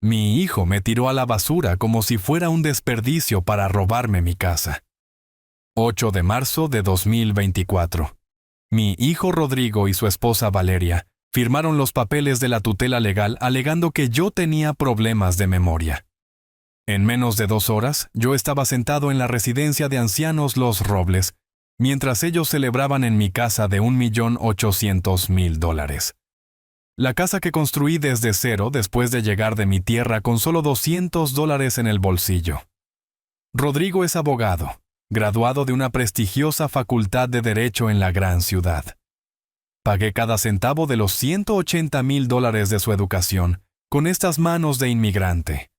Mi hijo me tiró a la basura como si fuera un desperdicio para robarme mi casa. 8 de marzo de 2024. Mi hijo Rodrigo y su esposa Valeria firmaron los papeles de la tutela legal alegando que yo tenía problemas de memoria. En menos de 2 horas, yo estaba sentado en la residencia de ancianos Los Robles, mientras ellos celebraban en mi casa de $1.800.000. La casa que construí desde cero después de llegar de mi tierra con solo $200 en el bolsillo. Rodrigo es abogado, graduado de una prestigiosa facultad de Derecho en la gran ciudad. Pagué cada centavo de los $180.000 de su educación con estas manos de inmigrante.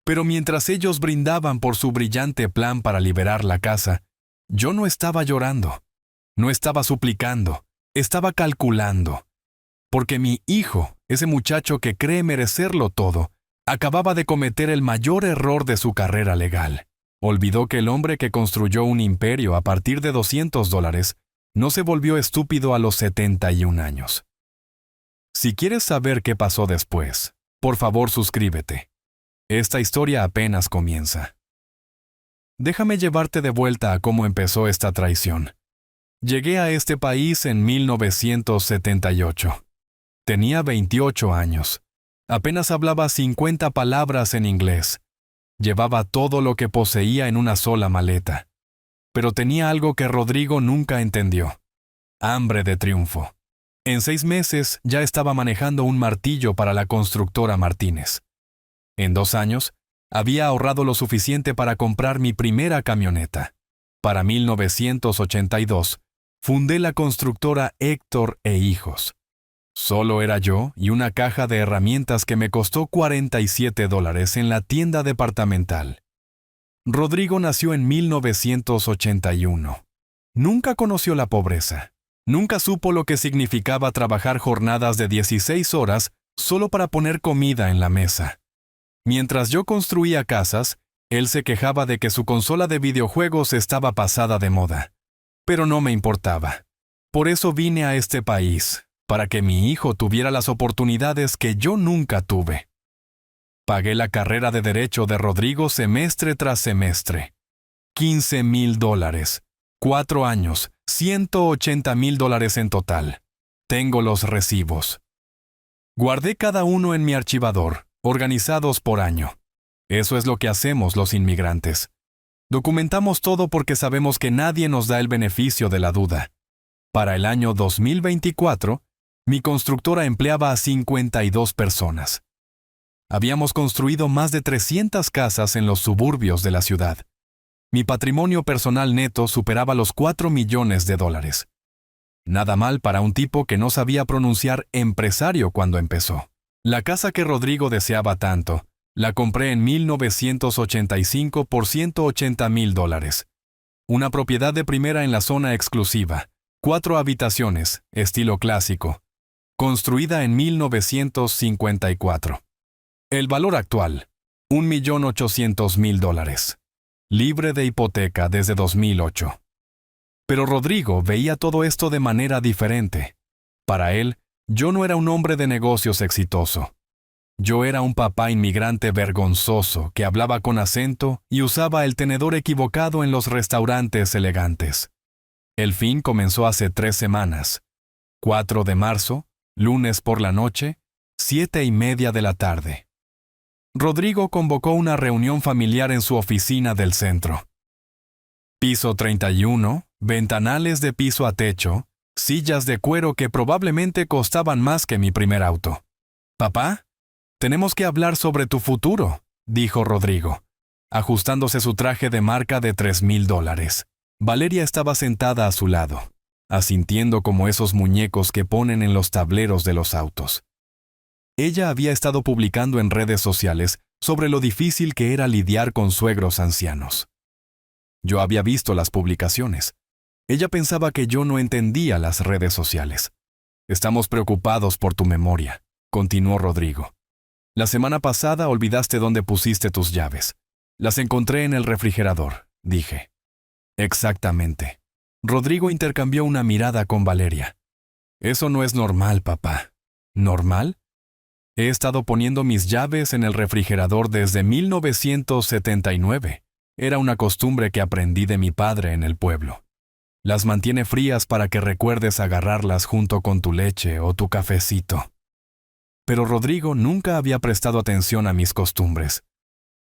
Pero mientras ellos brindaban por su brillante plan para liberar la casa, yo no estaba llorando, no estaba suplicando, estaba calculando. Porque mi hijo, ese muchacho que cree merecerlo todo, acababa de cometer el mayor error de su carrera legal. Olvidó que el hombre que construyó un imperio a partir de $200 no se volvió estúpido a los 71 años. Si quieres saber qué pasó después, por favor suscríbete. Esta historia apenas comienza. Déjame llevarte de vuelta a cómo empezó esta traición. Llegué a este país en 1978. Tenía 28 años. Apenas hablaba 50 palabras en inglés. Llevaba todo lo que poseía en una sola maleta. Pero tenía algo que Rodrigo nunca entendió. Hambre de triunfo. En 6 meses ya estaba manejando un martillo para la constructora Martínez. En 2 años, había ahorrado lo suficiente para comprar mi primera camioneta. Para 1982, fundé la constructora Héctor e Hijos. Solo era yo y una caja de herramientas que me costó $47 en la tienda departamental. Rodrigo nació en 1981. Nunca conoció la pobreza. Nunca supo lo que significaba trabajar jornadas de 16 horas solo para poner comida en la mesa. Mientras yo construía casas, él se quejaba de que su consola de videojuegos estaba pasada de moda. Pero no me importaba. Por eso vine a este país, para que mi hijo tuviera las oportunidades que yo nunca tuve. Pagué la carrera de Derecho de Rodrigo semestre tras semestre. $15.000. 4 años, $180.000 en total. Tengo los recibos. Guardé cada uno en mi archivador, organizados por año. Eso es lo que hacemos los inmigrantes. Documentamos todo porque sabemos que nadie nos da el beneficio de la duda. Para el año 2024, mi constructora empleaba a 52 personas. Habíamos construido más de 300 casas en los suburbios de la ciudad. Mi patrimonio personal neto superaba los $4 millones. Nada mal para un tipo que no sabía pronunciar empresario cuando empezó. La casa que Rodrigo deseaba tanto, la compré en 1985 por $180.000. Una propiedad de primera en la zona exclusiva, 4 habitaciones, estilo clásico, construida en 1954. El valor actual, $1.800.000. Libre de hipoteca desde 2008. Pero Rodrigo veía todo esto de manera diferente. Para él, yo no era un hombre de negocios exitoso. Yo era un papá inmigrante vergonzoso que hablaba con acento y usaba el tenedor equivocado en los restaurantes elegantes. El fin comenzó hace 3 semanas. 4 de marzo, lunes por la noche, 7:30 de la tarde. Rodrigo convocó una reunión familiar en su oficina del centro. Piso 31, ventanales de piso a techo, sillas de cuero que probablemente costaban más que mi primer auto. «Papá, tenemos que hablar sobre tu futuro», dijo Rodrigo, ajustándose su traje de marca de $3.000. Valeria estaba sentada a su lado, asintiendo como esos muñecos que ponen en los tableros de los autos. Ella había estado publicando en redes sociales sobre lo difícil que era lidiar con suegros ancianos. Yo había visto las publicaciones. Ella pensaba que yo no entendía las redes sociales. «Estamos preocupados por tu memoria», continuó Rodrigo. «La semana pasada olvidaste dónde pusiste tus llaves. Las encontré en el refrigerador», dije. «Exactamente». Rodrigo intercambió una mirada con Valeria. «Eso no es normal, papá». «¿Normal? He estado poniendo mis llaves en el refrigerador desde 1979. Era una costumbre que aprendí de mi padre en el pueblo. Las mantiene frías para que recuerdes agarrarlas junto con tu leche o tu cafecito. Pero Rodrigo nunca había prestado atención a mis costumbres.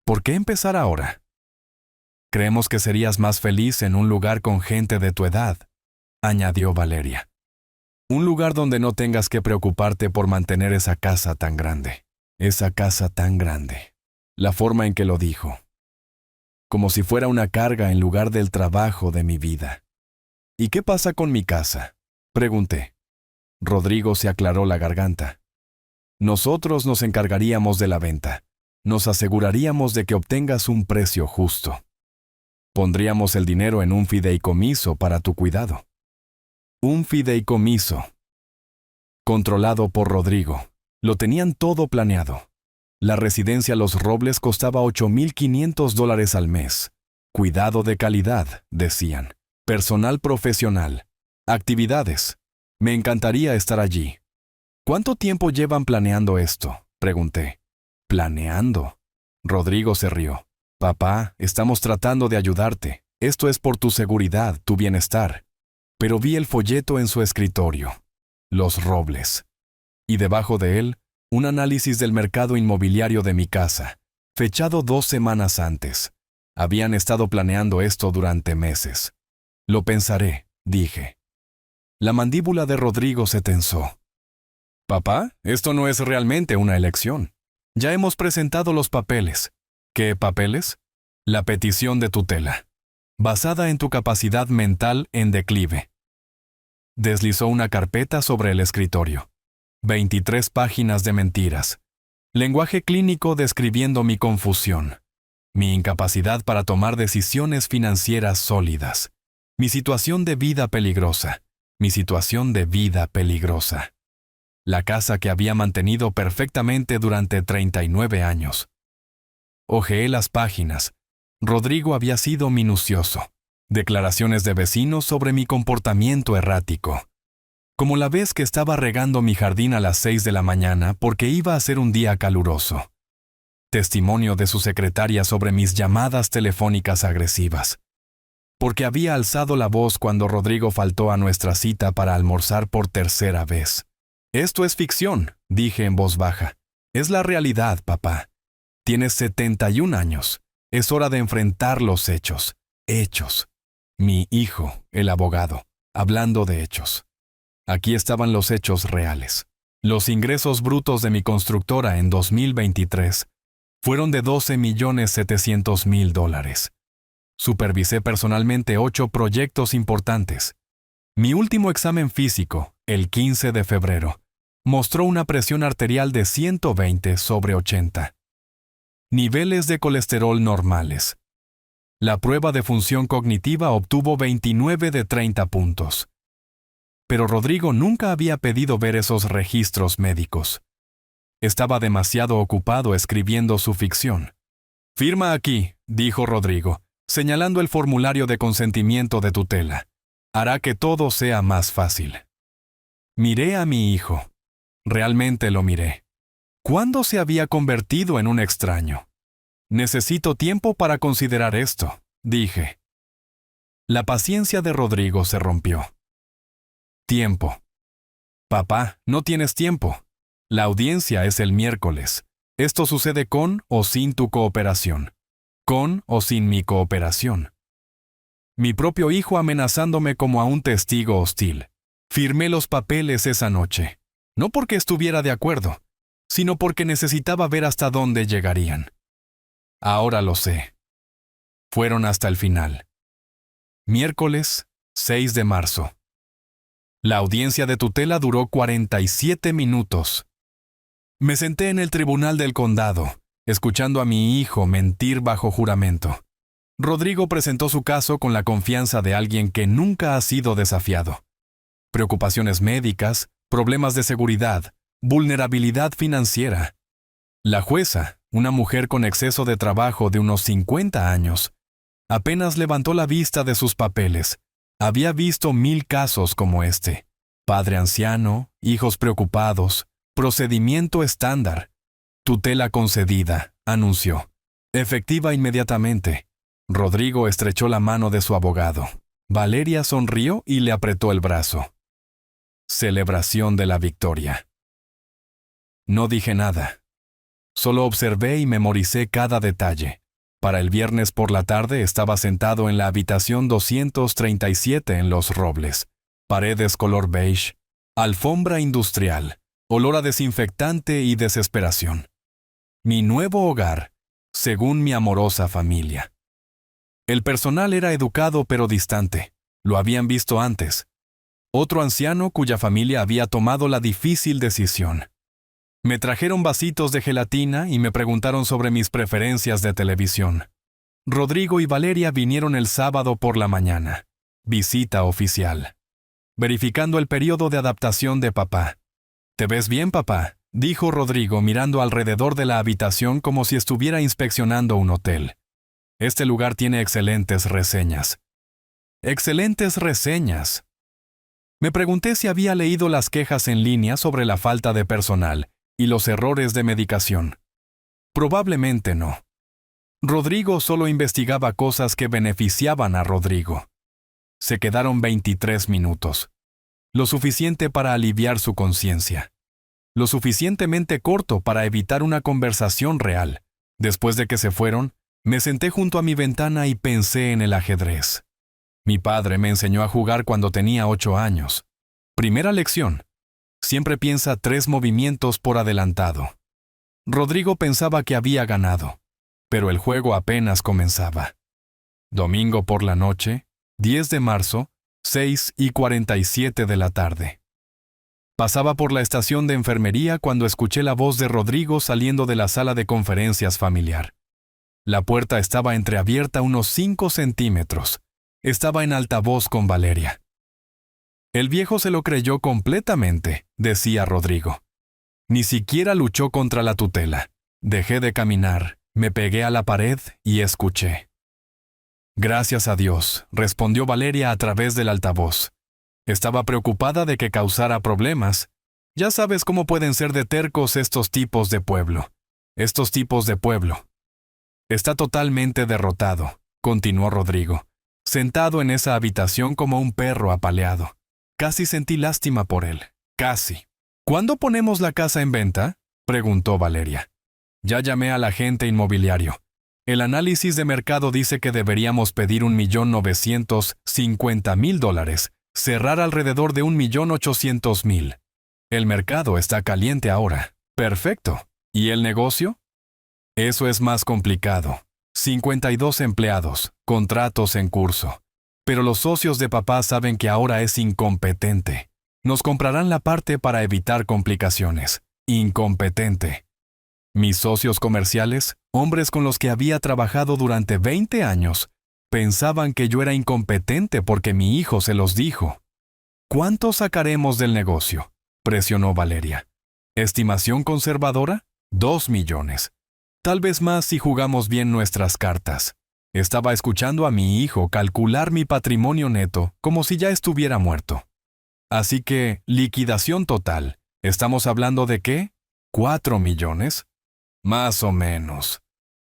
¿Por qué empezar ahora? Creemos que serías más feliz en un lugar con gente de tu edad, añadió Valeria. Un lugar donde no tengas que preocuparte por mantener esa casa tan grande. Esa casa tan grande. La forma en que lo dijo. Como si fuera una carga en lugar del trabajo de mi vida. ¿Y qué pasa con mi casa? Pregunté. Rodrigo se aclaró la garganta. Nosotros nos encargaríamos de la venta. Nos aseguraríamos de que obtengas un precio justo. Pondríamos el dinero en un fideicomiso para tu cuidado. Un fideicomiso. Controlado por Rodrigo. Lo tenían todo planeado. La residencia Los Robles costaba $8,500 al mes. Cuidado de calidad, decían. Personal profesional. Actividades. Me encantaría estar allí. ¿Cuánto tiempo llevan planeando esto? Pregunté. ¿Planeando? Rodrigo se rió. Papá, estamos tratando de ayudarte. Esto es por tu seguridad, tu bienestar. Pero vi el folleto en su escritorio. Los Robles. Y debajo de él, un análisis del mercado inmobiliario de mi casa, fechado 2 semanas antes. Habían estado planeando esto durante meses. Lo pensaré, dije. La mandíbula de Rodrigo se tensó. Papá, esto no es realmente una elección. Ya hemos presentado los papeles. ¿Qué papeles? La petición de tutela. Basada en tu capacidad mental en declive. Deslizó una carpeta sobre el escritorio. 23 páginas de mentiras. Lenguaje clínico describiendo mi confusión. Mi incapacidad para tomar decisiones financieras sólidas. Mi situación de vida peligrosa. Mi situación de vida peligrosa. La casa que había mantenido perfectamente durante 39 años. Hojeé las páginas. Rodrigo había sido minucioso. Declaraciones de vecinos sobre mi comportamiento errático. Como la vez que estaba regando mi jardín a las 6 de la mañana porque iba a ser un día caluroso. Testimonio de su secretaria sobre mis llamadas telefónicas agresivas. Porque había alzado la voz cuando Rodrigo faltó a nuestra cita para almorzar por tercera vez. Esto es ficción, dije en voz baja. Es la realidad, papá. Tienes 71 años. Es hora de enfrentar los hechos. Hechos. Mi hijo, el abogado, hablando de hechos. Aquí estaban los hechos reales. Los ingresos brutos de mi constructora en 2023 fueron de $12,700,000. Supervisé personalmente 8 proyectos importantes. Mi último examen físico, el 15 de febrero, mostró una presión arterial de 120/80. Niveles de colesterol normales. La prueba de función cognitiva obtuvo 29 de 30 puntos. Pero Rodrigo nunca había pedido ver esos registros médicos. Estaba demasiado ocupado escribiendo su ficción. «Firma aquí», dijo Rodrigo, señalando el formulario de consentimiento de tutela. «Hará que todo sea más fácil». Miré a mi hijo. Realmente lo miré. ¿Cuándo se había convertido en un extraño? Necesito tiempo para considerar esto, dije. La paciencia de Rodrigo se rompió. Tiempo. Papá, no tienes tiempo. La audiencia es el miércoles. Esto sucede con o sin tu cooperación. Con o sin mi cooperación. Mi propio hijo amenazándome como a un testigo hostil. Firmé los papeles esa noche. No porque estuviera de acuerdo, sino porque necesitaba ver hasta dónde llegarían. Ahora lo sé. Fueron hasta el final. Miércoles, 6 de marzo. La audiencia de tutela duró 47 minutos. Me senté en el tribunal del condado, escuchando a mi hijo mentir bajo juramento. Rodrigo presentó su caso con la confianza de alguien que nunca ha sido desafiado. Preocupaciones médicas, problemas de seguridad, vulnerabilidad financiera. La jueza, una mujer con exceso de trabajo de unos 50 años, apenas levantó la vista de sus papeles. Había visto 1000 casos como este. Padre anciano, hijos preocupados, Procedimiento estándar. Tutela concedida, anunció. Efectiva inmediatamente. Rodrigo estrechó la mano de su abogado. Valeria sonrió y le apretó el brazo. Celebración de la victoria. No dije nada. Solo observé y memoricé cada detalle. Para el viernes por la tarde estaba sentado en la habitación 237 en Los Robles. Paredes color beige, alfombra industrial, olor a desinfectante y desesperación. Mi nuevo hogar, según mi amorosa familia. El personal era educado pero distante. Lo habían visto antes. Otro anciano cuya familia había tomado la difícil decisión. Me trajeron vasitos de gelatina y me preguntaron sobre mis preferencias de televisión. Rodrigo y Valeria vinieron el sábado por la mañana. Visita oficial. Verificando el periodo de adaptación de papá. «¿Te ves bien, papá?», dijo Rodrigo mirando alrededor de la habitación como si estuviera inspeccionando un hotel. «Este lugar tiene excelentes reseñas». «Excelentes reseñas». Me pregunté si había leído las quejas en línea sobre la falta de personal y los errores de medicación. Probablemente no. Rodrigo solo investigaba cosas que beneficiaban a Rodrigo. Se quedaron 23 minutos. Lo suficiente para aliviar su conciencia. Lo suficientemente corto para evitar una conversación real. Después de que se fueron, me senté junto a mi ventana y pensé en el ajedrez. Mi padre me enseñó a jugar cuando tenía 8 años. Primera lección. Siempre piensa 3 movimientos por adelantado. Rodrigo pensaba que había ganado, pero el juego apenas comenzaba. Domingo por la noche, 10 de marzo, 6:47 de la tarde. Pasaba por la estación de enfermería cuando escuché la voz de Rodrigo saliendo de la sala de conferencias familiar. La puerta estaba entreabierta unos 5 centímetros. Estaba en altavoz con Valeria. El viejo se lo creyó completamente, decía Rodrigo. Ni siquiera luchó contra la tutela. Dejé de caminar, me pegué a la pared y escuché. Gracias a Dios, respondió Valeria a través del altavoz. Estaba preocupada de que causara problemas. Ya sabes cómo pueden ser de tercos estos tipos de pueblo. Está totalmente derrotado, continuó Rodrigo, sentado en esa habitación como un perro apaleado. Casi sentí lástima por él. Casi. ¿Cuándo ponemos la casa en venta?, preguntó Valeria. Ya llamé al agente inmobiliario. El análisis de mercado dice que deberíamos pedir $1.950.000, cerrar alrededor de $1.800.000. El mercado está caliente ahora. Perfecto. ¿Y el negocio? Eso es más complicado. 52 empleados, contratos en curso. Pero los socios de papá saben que ahora es incompetente. Nos comprarán la parte para evitar complicaciones. Incompetente. Mis socios comerciales, hombres con los que había trabajado durante 20 años, pensaban que yo era incompetente porque mi hijo se los dijo. ¿Cuánto sacaremos del negocio?, presionó Valeria. ¿Estimación conservadora? 2 millones. Tal vez más si jugamos bien nuestras cartas. Estaba escuchando a mi hijo calcular mi patrimonio neto como si ya estuviera muerto. Así que, liquidación total. ¿Estamos hablando de qué? ¿4 millones? Más o menos.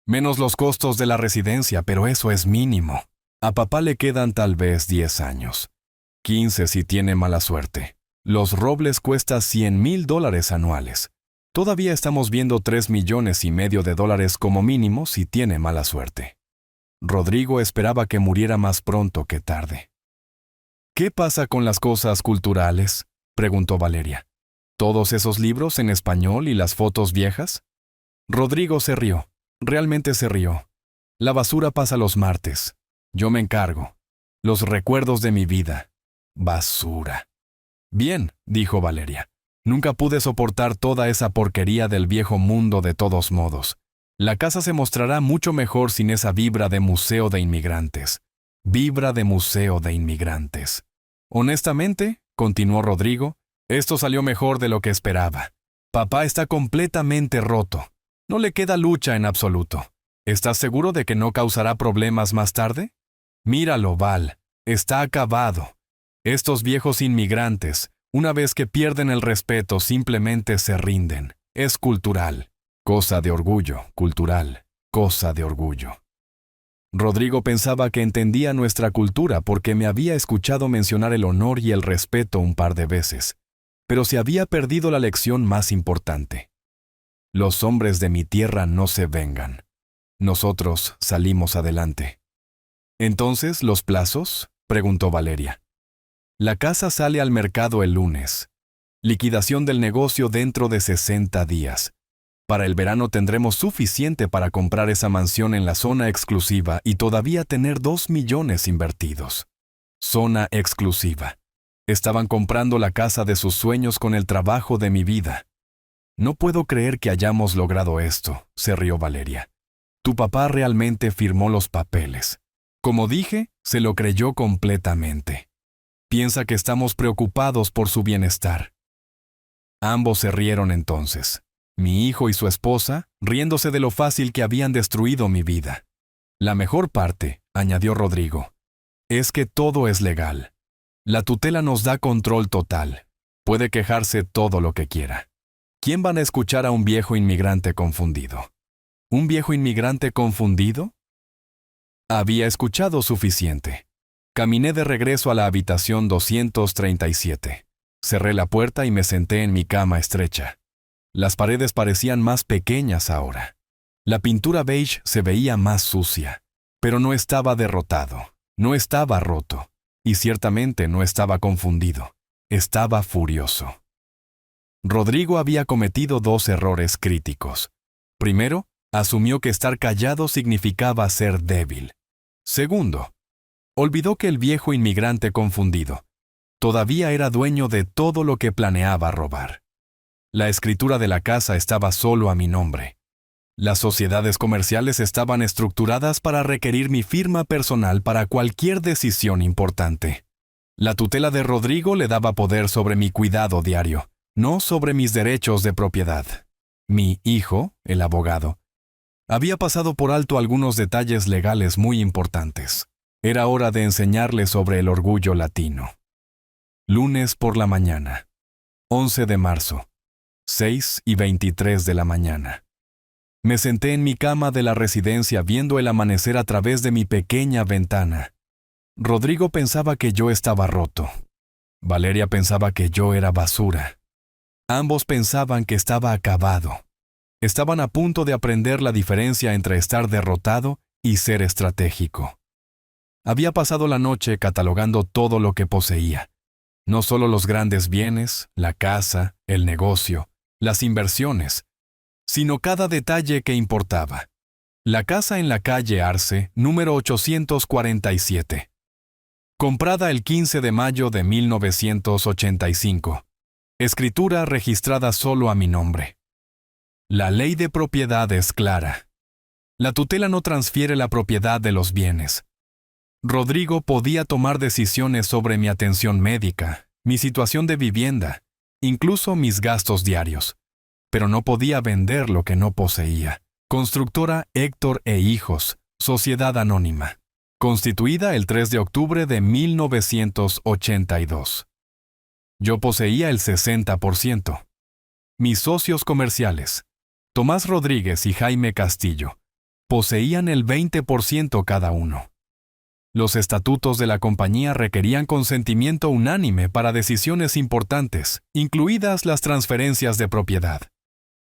Menos los costos de la residencia, pero eso es mínimo. A papá le quedan tal vez 10 años. 15 si tiene mala suerte. Los Robles cuesta $100.000 anuales. Todavía estamos viendo $3,5 millones como mínimo si tiene mala suerte. Rodrigo esperaba que muriera más pronto que tarde. ¿Qué pasa con las cosas culturales?, preguntó Valeria. ¿Todos esos libros en español y las fotos viejas? Rodrigo se rió. Realmente se rió. La basura pasa los martes. Yo me encargo. Los recuerdos de mi vida. Basura. Bien, dijo Valeria. Nunca pude soportar toda esa porquería del viejo mundo de todos modos. La casa se mostrará mucho mejor sin esa vibra de museo de inmigrantes. Vibra de museo de inmigrantes. Honestamente, continuó Rodrigo, esto salió mejor de lo que esperaba. Papá está completamente roto. No le queda lucha en absoluto. ¿Estás seguro de que no causará problemas más tarde? Míralo, Val. Está acabado. Estos viejos inmigrantes, Una vez que pierden el respeto, simplemente se rinden. Es cultural. Cosa de orgullo, cultural. Cosa de orgullo. Rodrigo pensaba que entendía nuestra cultura porque me había escuchado mencionar el honor y el respeto un par de veces, pero se había perdido la lección más importante. Los hombres de mi tierra no se vengan. Nosotros salimos adelante. ¿Entonces los plazos?, preguntó Valeria. La casa sale al mercado el lunes. Liquidación del negocio dentro de 60 días. Para el verano tendremos suficiente para comprar esa mansión en la zona exclusiva y todavía tener 2 millones invertidos. Zona exclusiva. Estaban comprando la casa de sus sueños con el trabajo de mi vida. No puedo creer que hayamos logrado esto, se rió Valeria. Tu papá realmente firmó los papeles. Como dije, se lo creyó completamente. Piensa que estamos preocupados por su bienestar. Ambos se rieron entonces. Mi hijo y su esposa, riéndose de lo fácil que habían destruido mi vida. La mejor parte, añadió Rodrigo, es que todo es legal. La tutela nos da control total. Puede quejarse todo lo que quiera. ¿Quién van a escuchar a un viejo inmigrante confundido? ¿Un viejo inmigrante confundido? Había escuchado suficiente. Caminé de regreso a la habitación 237. Cerré la puerta y me senté en mi cama estrecha. Las paredes parecían más pequeñas ahora. La pintura beige se veía más sucia, pero no estaba derrotado, no estaba roto, y ciertamente no estaba confundido. Estaba furioso. Rodrigo había cometido 2 errores críticos. Primero, asumió que estar callado significaba ser débil. Segundo, olvidó que el viejo inmigrante confundido todavía era dueño de todo lo que planeaba robar. La escritura de la casa estaba solo a mi nombre. Las sociedades comerciales estaban estructuradas para requerir mi firma personal para cualquier decisión importante. La tutela de Rodrigo le daba poder sobre mi cuidado diario, no sobre mis derechos de propiedad. Mi hijo, el abogado, había pasado por alto algunos detalles legales muy importantes. Era hora de enseñarle sobre el orgullo latino. Lunes por la mañana. 11 de marzo. 6:23 de la mañana. Me senté en mi cama de la residencia viendo el amanecer a través de mi pequeña ventana. Rodrigo pensaba que yo estaba roto. Valeria pensaba que yo era basura. Ambos pensaban que estaba acabado. Estaban a punto de aprender la diferencia entre estar derrotado y ser estratégico. Había pasado la noche catalogando todo lo que poseía. No solo los grandes bienes, la casa, el negocio, las inversiones, sino cada detalle que importaba. La casa en la calle Arce, número 847. Comprada el 15 de mayo de 1985. Escritura registrada solo a mi nombre. La ley de propiedad es clara. La tutela no transfiere la propiedad de los bienes. Rodrigo podía tomar decisiones sobre mi atención médica, mi situación de vivienda, incluso mis gastos diarios, pero no podía vender lo que no poseía. Constructora Héctor e Hijos, Sociedad Anónima, constituida el 3 de octubre de 1982. Yo poseía el 60%. Mis socios comerciales, Tomás Rodríguez y Jaime Castillo, poseían el 20% cada uno. Los estatutos de la compañía requerían consentimiento unánime para decisiones importantes, incluidas las transferencias de propiedad.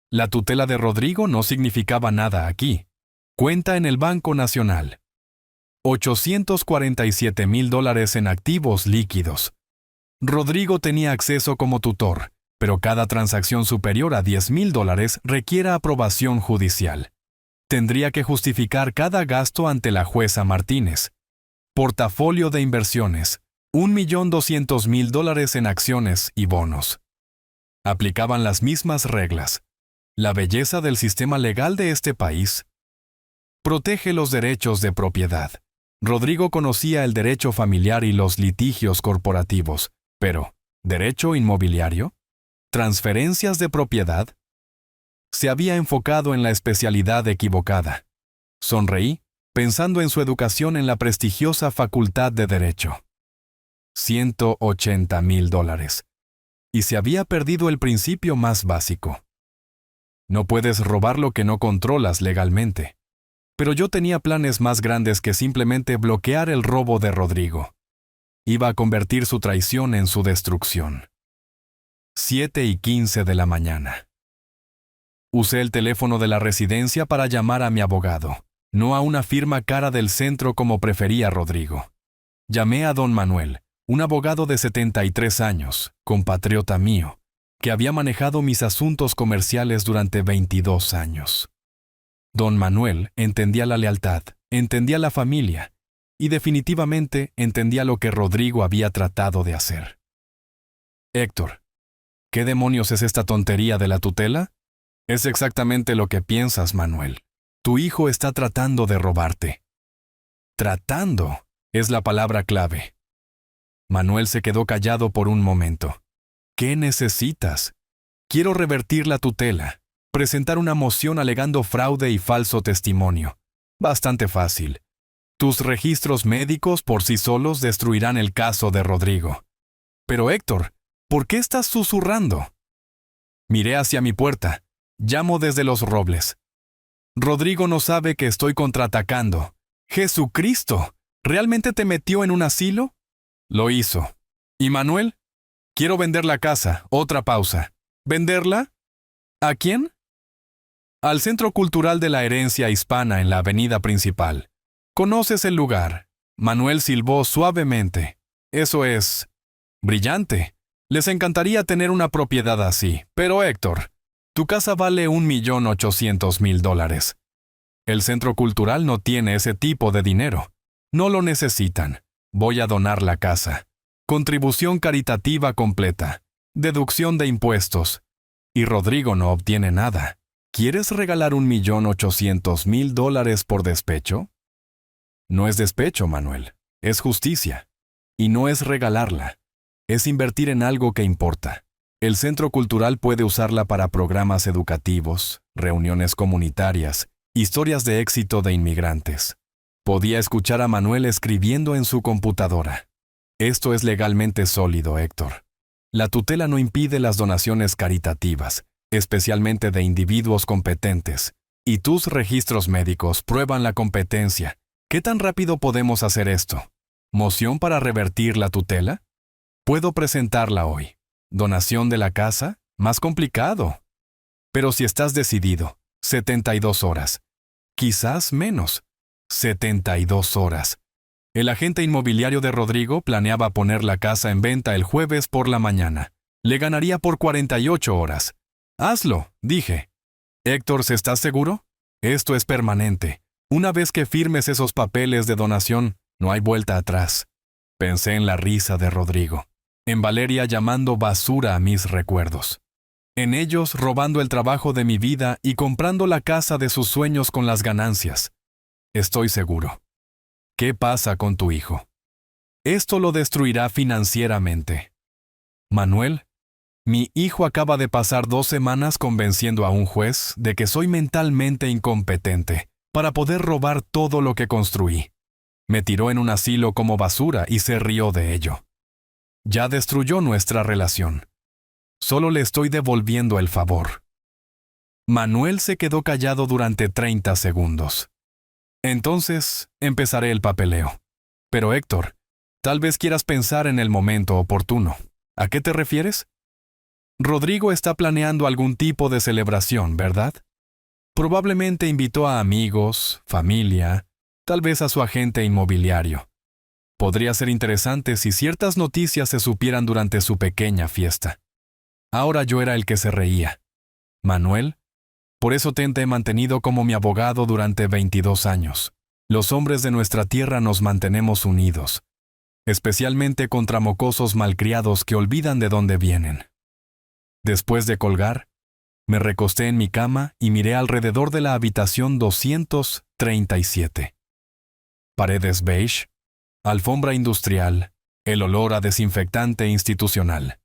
La tutela de Rodrigo no significaba nada aquí. Cuenta en el Banco Nacional. $847,000 en activos líquidos. Rodrigo tenía acceso como tutor, pero cada transacción superior a $10,000 requiere aprobación judicial. Tendría que justificar cada gasto ante la jueza Martínez. Portafolio de inversiones, $1,200,000 en acciones y bonos. Aplicaban las mismas reglas. La belleza del sistema legal de este país protege los derechos de propiedad. Rodrigo conocía el derecho familiar y los litigios corporativos, pero ¿derecho inmobiliario? ¿Transferencias de propiedad? Se había enfocado en la especialidad equivocada. Sonreí, pensando en su educación en la prestigiosa Facultad de Derecho. $180,000. y se había perdido el principio más básico. No puedes robar lo que no controlas legalmente. Pero yo tenía planes más grandes que simplemente bloquear el robo de Rodrigo. Iba a convertir su traición en su destrucción. 7:15 de la mañana. Usé el teléfono de la residencia para llamar a mi abogado, no a una firma cara del centro como prefería Rodrigo. Llamé a don Manuel, un abogado de 73 años, compatriota mío, que había manejado mis asuntos comerciales durante 22 años. Don Manuel entendía la lealtad, entendía la familia, y definitivamente entendía lo que Rodrigo había tratado de hacer. Héctor, ¿qué demonios es esta tontería de la tutela? Es exactamente lo que piensas, Manuel. Tu hijo está tratando de robarte. Tratando es la palabra clave. Manuel se quedó callado por un momento. ¿Qué necesitas? Quiero revertir la tutela, presentar una moción alegando fraude y falso testimonio. Bastante fácil. Tus registros médicos por sí solos destruirán el caso de Rodrigo. Pero Héctor, ¿por qué estás susurrando? Miré hacia mi puerta. Llamo desde los robles. Rodrigo no sabe que estoy contraatacando. ¡Jesucristo! ¿Realmente te metió en un asilo? Lo hizo. ¿Y Manuel? Quiero vender la casa. Otra pausa. ¿Venderla? ¿A quién? Al Centro Cultural de la Herencia Hispana en la avenida principal. ¿Conoces el lugar? Manuel silbó suavemente. Eso es brillante. Les encantaría tener una propiedad así. Pero Héctor, tu casa vale $1.800.000. El Centro Cultural no tiene ese tipo de dinero. No lo necesitan. Voy a donar la casa. Contribución caritativa completa. Deducción de impuestos. Y Rodrigo no obtiene nada. ¿Quieres regalar $1.800.000 por despecho? No es despecho, Manuel. Es justicia. Y no es regalarla. Es invertir en algo que importa. El Centro Cultural puede usarla para programas educativos, reuniones comunitarias, historias de éxito de inmigrantes. Podía escuchar a Manuel escribiendo en su computadora. Esto es legalmente sólido, Héctor. La tutela no impide las donaciones caritativas, especialmente de individuos competentes, y tus registros médicos prueban la competencia. ¿Qué tan rápido podemos hacer esto? ¿Moción para revertir la tutela? Puedo presentarla hoy. ¿Donación de la casa? Más complicado. Pero si estás decidido, 72 horas. Quizás menos. 72 horas. El agente inmobiliario de Rodrigo planeaba poner la casa en venta el jueves por la mañana. Le ganaría por 48 horas. Hazlo, dije. Héctor, ¿estás seguro? Esto es permanente. Una vez que firmes esos papeles de donación, no hay vuelta atrás. Pensé en la risa de Rodrigo, en Valeria llamando basura a mis recuerdos, en ellos robando el trabajo de mi vida y comprando la casa de sus sueños con las ganancias. Estoy seguro. ¿Qué pasa con tu hijo? Esto lo destruirá financieramente. Manuel, mi hijo acaba de pasar 2 semanas convenciendo a un juez de que soy mentalmente incompetente para poder robar todo lo que construí. Me tiró en un asilo como basura y se rió de ello. Ya destruyó nuestra relación. Solo le estoy devolviendo el favor. Manuel se quedó callado durante 30 segundos. Entonces, empezaré el papeleo. Pero Héctor, tal vez quieras pensar en el momento oportuno. ¿A qué te refieres? Rodrigo está planeando algún tipo de celebración, ¿verdad? Probablemente invitó a amigos, familia, tal vez a su agente inmobiliario. Podría ser interesante si ciertas noticias se supieran durante su pequeña fiesta. Ahora yo era el que se reía. Manuel, por eso te he mantenido como mi abogado durante 22 años. Los hombres de nuestra tierra nos mantenemos unidos, especialmente contra mocosos malcriados que olvidan de dónde vienen. Después de colgar, me recosté en mi cama y miré alrededor de la habitación 237. Paredes beige, alfombra industrial, el olor a desinfectante institucional.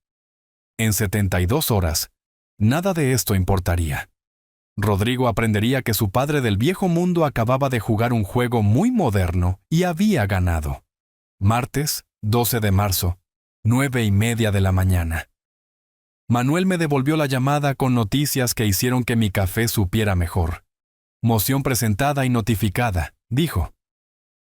En 72 horas, nada de esto importaría. Rodrigo aprendería que su padre del viejo mundo acababa de jugar un juego muy moderno y había ganado. Martes, 12 de marzo, 9:30 de la mañana. Manuel me devolvió la llamada con noticias que hicieron que mi café supiera mejor. Moción presentada y notificada, dijo.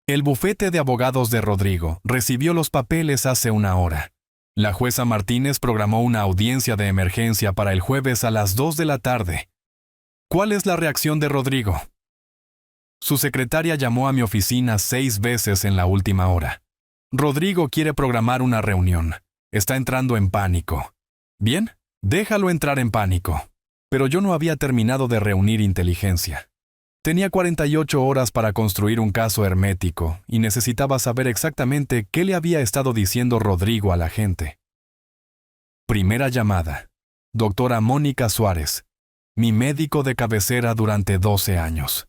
El bufete de abogados de Rodrigo recibió los papeles hace una hora. La jueza Martínez programó una audiencia de emergencia para el jueves a las 2 de la tarde. ¿Cuál es la reacción de Rodrigo? Su secretaria llamó a mi oficina 6 veces en la última hora. Rodrigo quiere programar una reunión. Está entrando en pánico. Bien, déjalo entrar en pánico. Pero yo no había terminado de reunir inteligencia. Tenía 48 horas para construir un caso hermético y necesitaba saber exactamente qué le había estado diciendo Rodrigo a la gente. Primera llamada. Doctora Mónica Suárez, mi médico de cabecera durante 12 años.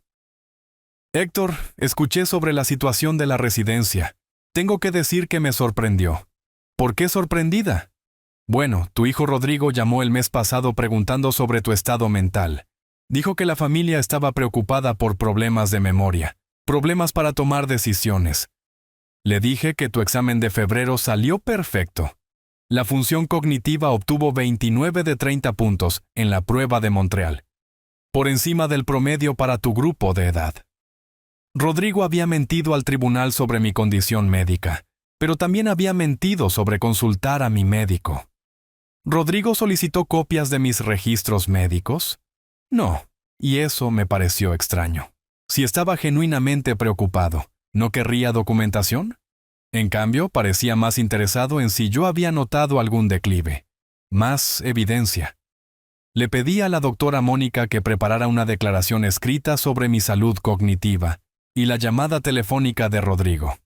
Héctor, escuché sobre la situación de la residencia. Tengo que decir que me sorprendió. ¿Por qué sorprendida? Bueno, tu hijo Rodrigo llamó el mes pasado preguntando sobre tu estado mental. Dijo que la familia estaba preocupada por problemas de memoria, problemas para tomar decisiones. Le dije que tu examen de febrero salió perfecto. La función cognitiva obtuvo 29 de 30 puntos en la prueba de Montreal, por encima del promedio para tu grupo de edad. Rodrigo había mentido al tribunal sobre mi condición médica, pero también había mentido sobre consultar a mi médico. ¿Rodrigo solicitó copias de mis registros médicos? No, y eso me pareció extraño. Si estaba genuinamente preocupado, ¿no querría documentación? En cambio, parecía más interesado en si yo había notado algún declive. Más evidencia. Le pedí a la doctora Mónica que preparara una declaración escrita sobre mi salud cognitiva y la llamada telefónica de Rodrigo.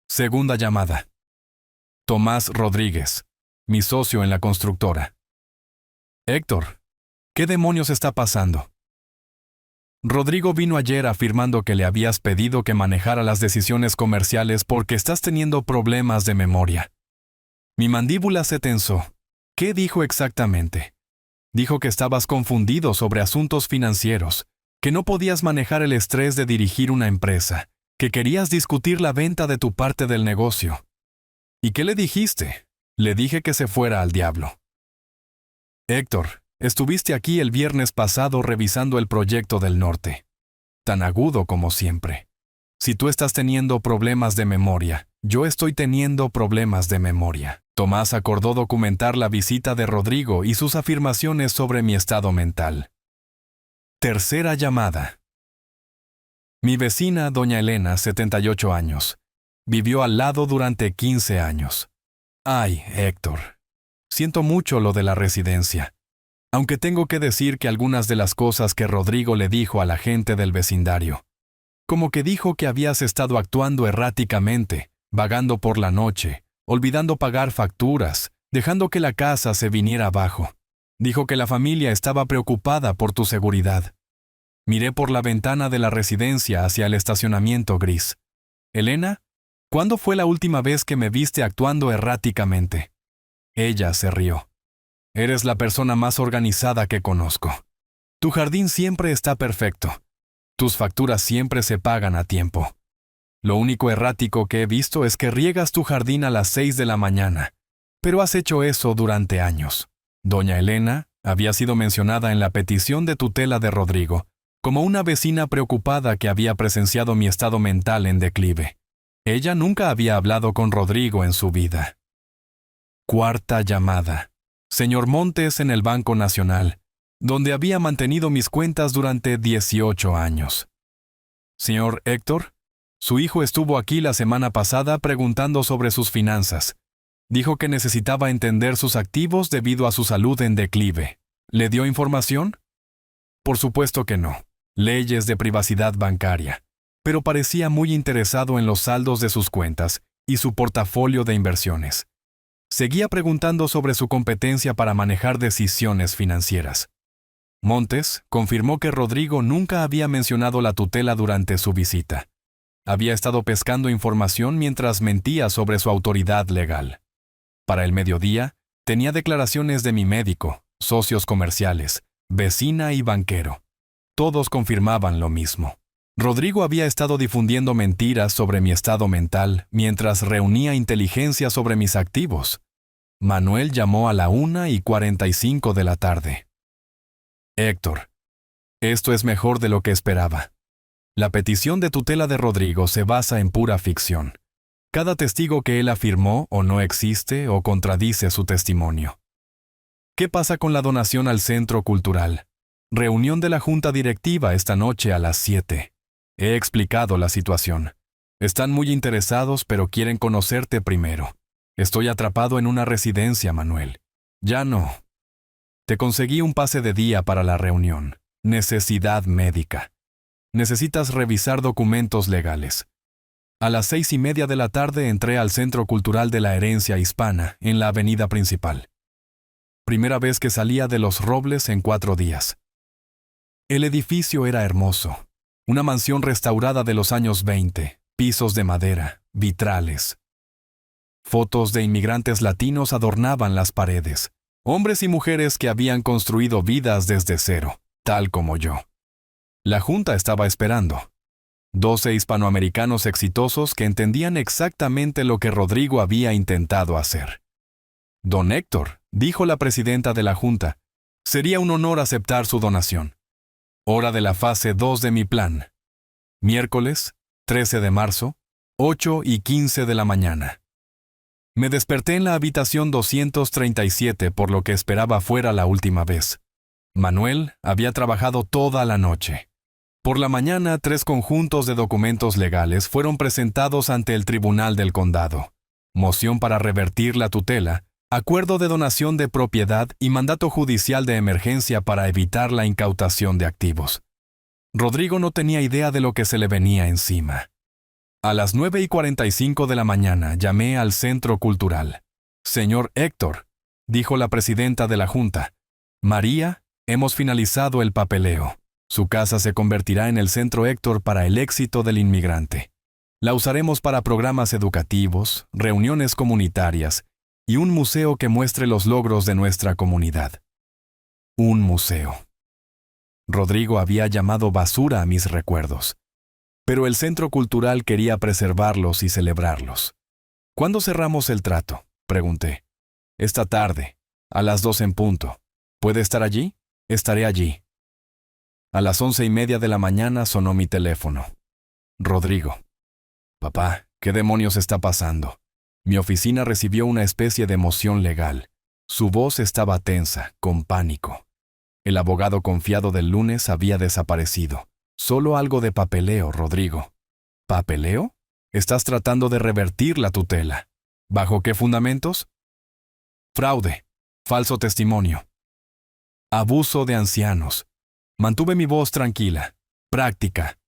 Segunda llamada. Tomás Rodríguez, mi socio en la constructora. Héctor, ¿qué demonios está pasando? Rodrigo vino ayer afirmando que le habías pedido que manejara las decisiones comerciales porque estás teniendo problemas de memoria. Mi mandíbula se tensó. ¿Qué dijo exactamente? Dijo que estabas confundido sobre asuntos financieros, que no podías manejar el estrés de dirigir una empresa, que querías discutir la venta de tu parte del negocio. ¿Y qué le dijiste? Le dije que se fuera al diablo. Héctor, estuviste aquí el viernes pasado revisando el proyecto del norte. Tan agudo como siempre. Si tú estás teniendo problemas de memoria, yo estoy teniendo problemas de memoria. Tomás acordó documentar la visita de Rodrigo y sus afirmaciones sobre mi estado mental. Tercera llamada. Mi vecina, doña Elena, 78 años. Vivió al lado durante 15 años. Ay, Héctor. Siento mucho lo de la residencia. Aunque tengo que decir que algunas de las cosas que Rodrigo le dijo a la gente del vecindario. Como que dijo que habías estado actuando erráticamente, vagando por la noche, olvidando pagar facturas, dejando que la casa se viniera abajo. Dijo que la familia estaba preocupada por tu seguridad. Miré por la ventana de la residencia hacia el estacionamiento gris. Elena, ¿cuándo fue la última vez que me viste actuando erráticamente? Ella se rió. Eres la persona más organizada que conozco. Tu jardín siempre está perfecto. Tus facturas siempre se pagan a tiempo. Lo único errático que he visto es que riegas tu jardín a las 6 de la mañana. Pero has hecho eso durante años. Doña Elena había sido mencionada en la petición de tutela de Rodrigo como una vecina preocupada que había presenciado mi estado mental en declive. Ella nunca había hablado con Rodrigo en su vida. Cuarta llamada. Señor Montes en el Banco Nacional, donde había mantenido mis cuentas durante 18 años. Señor Héctor, su hijo estuvo aquí la semana pasada preguntando sobre sus finanzas. Dijo que necesitaba entender sus activos debido a su salud en declive. ¿Le dio información? Por supuesto que no. Leyes de privacidad bancaria. Pero parecía muy interesado en los saldos de sus cuentas y su portafolio de inversiones. Seguía preguntando sobre su competencia para manejar decisiones financieras. Montes confirmó que Rodrigo nunca había mencionado la tutela durante su visita. Había estado pescando información mientras mentía sobre su autoridad legal. Para el mediodía, tenía declaraciones de mi médico, socios comerciales, vecina y banquero. Todos confirmaban lo mismo. Rodrigo había estado difundiendo mentiras sobre mi estado mental mientras reunía inteligencia sobre mis activos. Manuel llamó a la 1:45 de la tarde. Héctor, esto es mejor de lo que esperaba. La petición de tutela de Rodrigo se basa en pura ficción. Cada testigo que él afirmó o no existe o contradice su testimonio. ¿Qué pasa con la donación al Centro Cultural? Reunión de la Junta Directiva esta noche a las 7. He explicado la situación. Están muy interesados, pero quieren conocerte primero. Estoy atrapado en una residencia, Manuel. Ya no. Te conseguí un pase de día para la reunión. Necesidad médica. Necesitas revisar documentos legales. A las 6:30 de la tarde entré al Centro Cultural de la Herencia Hispana, en la avenida principal. Primera vez que salía de Los Robles en 4 días. El edificio era hermoso. Una mansión restaurada de los años 20, pisos de madera, vitrales. Fotos de inmigrantes latinos adornaban las paredes. Hombres y mujeres que habían construido vidas desde cero, tal como yo. La Junta estaba esperando. 12 hispanoamericanos exitosos que entendían exactamente lo que Rodrigo había intentado hacer. Don Héctor, dijo la presidenta de la Junta, sería un honor aceptar su donación. Hora de la fase 2 de mi plan. Miércoles, 13 de marzo, 8:15 de la mañana. Me desperté en la habitación 237 por lo que esperaba fuera la última vez. Manuel había trabajado toda la noche. Por la mañana, 3 conjuntos de documentos legales fueron presentados ante el Tribunal del Condado. Moción para revertir la tutela, acuerdo de donación de propiedad y mandato judicial de emergencia para evitar la incautación de activos. Rodrigo no tenía idea de lo que se le venía encima. A las 9:45 de la mañana llamé al Centro Cultural. Señor Héctor, dijo la presidenta de la Junta. María, hemos finalizado el papeleo. Su casa se convertirá en el Centro Héctor para el éxito del inmigrante. La usaremos para programas educativos, reuniones comunitarias y un museo que muestre los logros de nuestra comunidad. Un museo. Rodrigo había llamado basura a mis recuerdos. Pero el Centro Cultural quería preservarlos y celebrarlos. ¿Cuándo cerramos el trato?, pregunté. Esta tarde, a las 2 en punto. ¿Puede estar allí? Estaré allí. A las 11:30 de la mañana sonó mi teléfono. Rodrigo. Papá, ¿qué demonios está pasando? Mi oficina recibió una especie de moción legal. Su voz estaba tensa, con pánico. El abogado confiado del lunes había desaparecido. Solo algo de papeleo, Rodrigo. ¿Papeleo? Estás tratando de revertir la tutela. ¿Bajo qué fundamentos? Fraude. Falso testimonio. Abuso de ancianos. Mantuve mi voz tranquila. Práctica.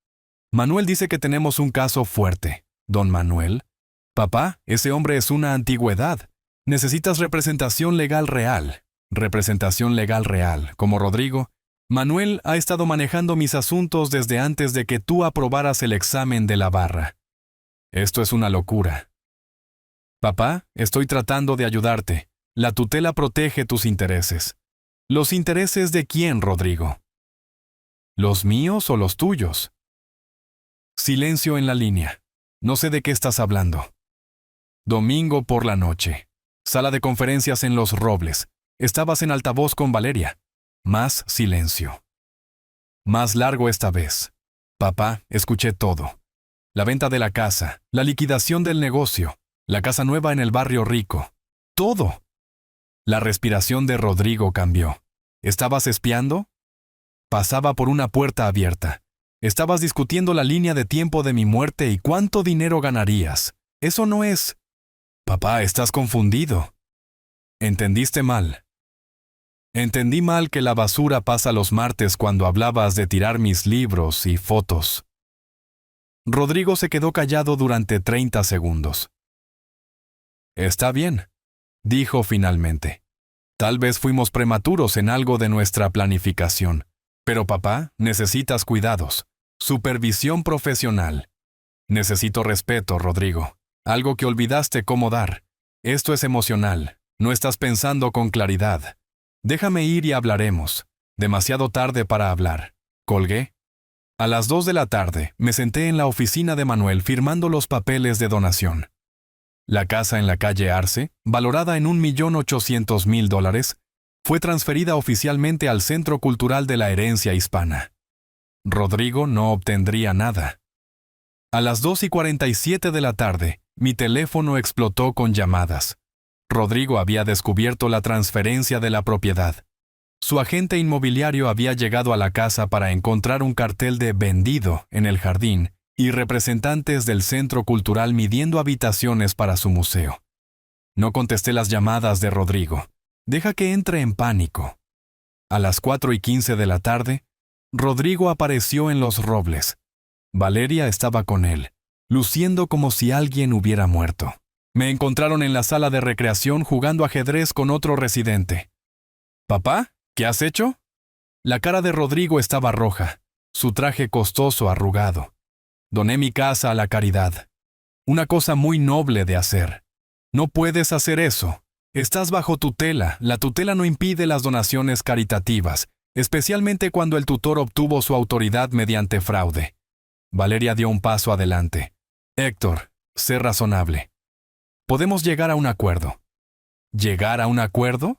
Manuel dice que tenemos un caso fuerte. ¿Don Manuel? Papá, ese hombre es una antigüedad. Necesitas representación legal real. Representación legal real, como Rodrigo. Manuel ha estado manejando mis asuntos desde antes de que tú aprobaras el examen de la barra. Esto es una locura. Papá, estoy tratando de ayudarte. La tutela protege tus intereses. ¿Los intereses de quién, Rodrigo? ¿Los míos o los tuyos? Silencio en la línea. No sé de qué estás hablando. Domingo por la noche. Sala de conferencias en Los Robles. Estabas en altavoz con Valeria. Más silencio. Más largo esta vez. Papá, escuché todo. La venta de la casa, la liquidación del negocio, la casa nueva en el barrio rico. Todo. La respiración de Rodrigo cambió. ¿Estabas espiando? Pasaba por una puerta abierta. Estabas discutiendo la línea de tiempo de mi muerte y cuánto dinero ganarías. Eso no es... Papá, estás confundido. Entendiste mal. Entendí mal que la basura pasa los martes cuando hablabas de tirar mis libros y fotos. Rodrigo se quedó callado durante 30 segundos. Está bien, dijo finalmente. Tal vez fuimos prematuros en algo de nuestra planificación. Pero papá, necesitas cuidados. Supervisión profesional. Necesito respeto, Rodrigo. Algo que olvidaste cómo dar. Esto es emocional. No estás pensando con claridad. Déjame ir y hablaremos. Demasiado tarde para hablar. Colgué. A las 2 de la tarde, me senté en la oficina de Manuel firmando los papeles de donación. La casa en la calle Arce, valorada en $1.800.000, fue transferida oficialmente al Centro Cultural de la Herencia Hispana. Rodrigo no obtendría nada. A las 2:47 de la tarde, mi teléfono explotó con llamadas. Rodrigo había descubierto la transferencia de la propiedad. Su agente inmobiliario había llegado a la casa para encontrar un cartel de «vendido» en el jardín y representantes del Centro Cultural midiendo habitaciones para su museo. No contesté las llamadas de Rodrigo. Deja que entre en pánico. A las 4:15 de la tarde, Rodrigo apareció en Los Robles. Valeria estaba con él, luciendo como si alguien hubiera muerto. Me encontraron en la sala de recreación jugando ajedrez con otro residente. «¿Papá? ¿Qué has hecho?» La cara de Rodrigo estaba roja, su traje costoso arrugado. «Doné mi casa a la caridad. Una cosa muy noble de hacer. No puedes hacer eso. Estás bajo tutela. La tutela no impide las donaciones caritativas, especialmente cuando el tutor obtuvo su autoridad mediante fraude». Valeria dio un paso adelante. «Héctor, sé razonable. Podemos llegar a un acuerdo». ¿Llegar a un acuerdo?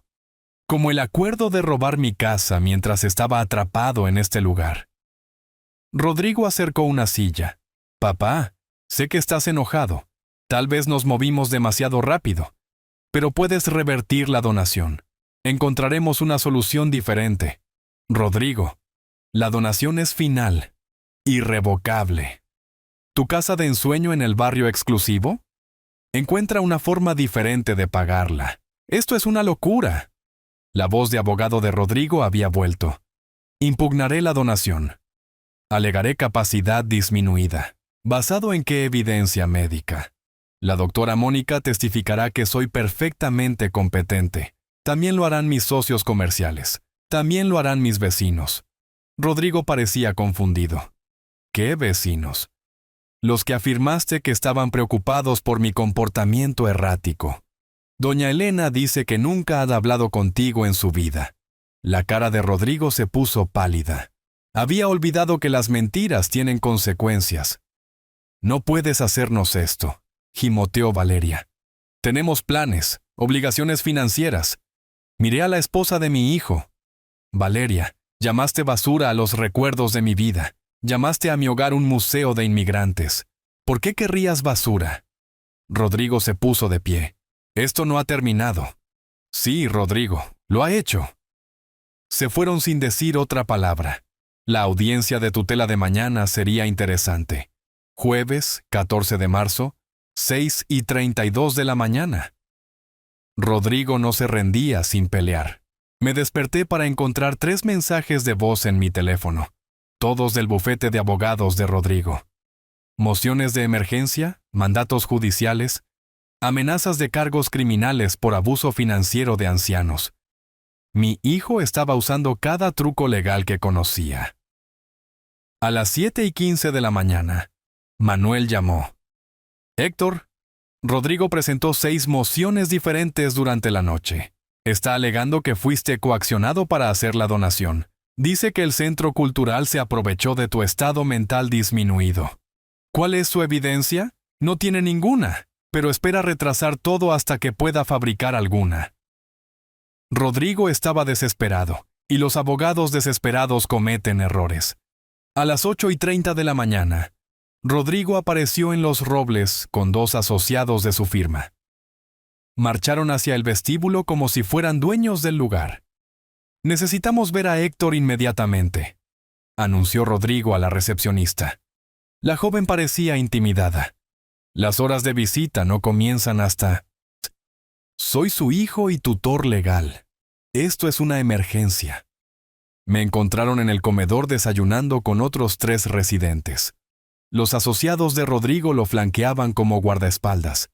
Como el acuerdo de robar mi casa mientras estaba atrapado en este lugar. Rodrigo acercó una silla. «Papá, sé que estás enojado. Tal vez nos movimos demasiado rápido. Pero puedes revertir la donación. Encontraremos una solución diferente. Rodrigo, la donación es final, irrevocable. ¿Tu casa de ensueño en el barrio exclusivo? Encuentra una forma diferente de pagarla. Esto es una locura». La voz de abogado de Rodrigo había vuelto. «Impugnaré la donación. Alegaré capacidad disminuida. ¿Basado en qué evidencia médica? La doctora Mónica testificará que soy perfectamente competente. También lo harán mis socios comerciales. También lo harán mis vecinos». Rodrigo parecía confundido. «¿Qué vecinos?» «Los que afirmaste que estaban preocupados por mi comportamiento errático. Doña Elena dice que nunca ha hablado contigo en su vida». La cara de Rodrigo se puso pálida. Había olvidado que las mentiras tienen consecuencias. «No puedes hacernos esto», gimoteó Valeria. «Tenemos planes, obligaciones financieras. Miré a la esposa de mi hijo. Valeria, llamaste basura a los recuerdos de mi vida. Llamaste a mi hogar un museo de inmigrantes. ¿Por qué querrías basura?» Rodrigo se puso de pie. «Esto no ha terminado». «Sí, Rodrigo, lo ha hecho». Se fueron sin decir otra palabra. La audiencia de tutela de mañana sería interesante. Jueves, 14 de marzo, 6:32 de la mañana. Rodrigo no se rendía sin pelear. Me desperté para encontrar 3 mensajes de voz en mi teléfono, todos del bufete de abogados de Rodrigo. Mociones de emergencia, mandatos judiciales, amenazas de cargos criminales por abuso financiero de ancianos. Mi hijo estaba usando cada truco legal que conocía. A las 7:15 de la mañana, Manuel llamó. «Héctor, Rodrigo presentó 6 mociones diferentes durante la noche. Está alegando que fuiste coaccionado para hacer la donación. Dice que el Centro Cultural se aprovechó de tu estado mental disminuido. ¿Cuál es su evidencia? No tiene ninguna, pero espera retrasar todo hasta que pueda fabricar alguna». Rodrigo estaba desesperado, y los abogados desesperados cometen errores. A las 8:30 de la mañana, Rodrigo apareció en Los Robles con 2 asociados de su firma. Marcharon hacia el vestíbulo como si fueran dueños del lugar. «Necesitamos ver a Héctor inmediatamente», anunció Rodrigo a la recepcionista. La joven parecía intimidada. «Las horas de visita no comienzan hasta...» «Soy su hijo y tutor legal. Esto es una emergencia». Me encontraron en el comedor desayunando con otros 3 residentes. Los asociados de Rodrigo lo flanqueaban como guardaespaldas.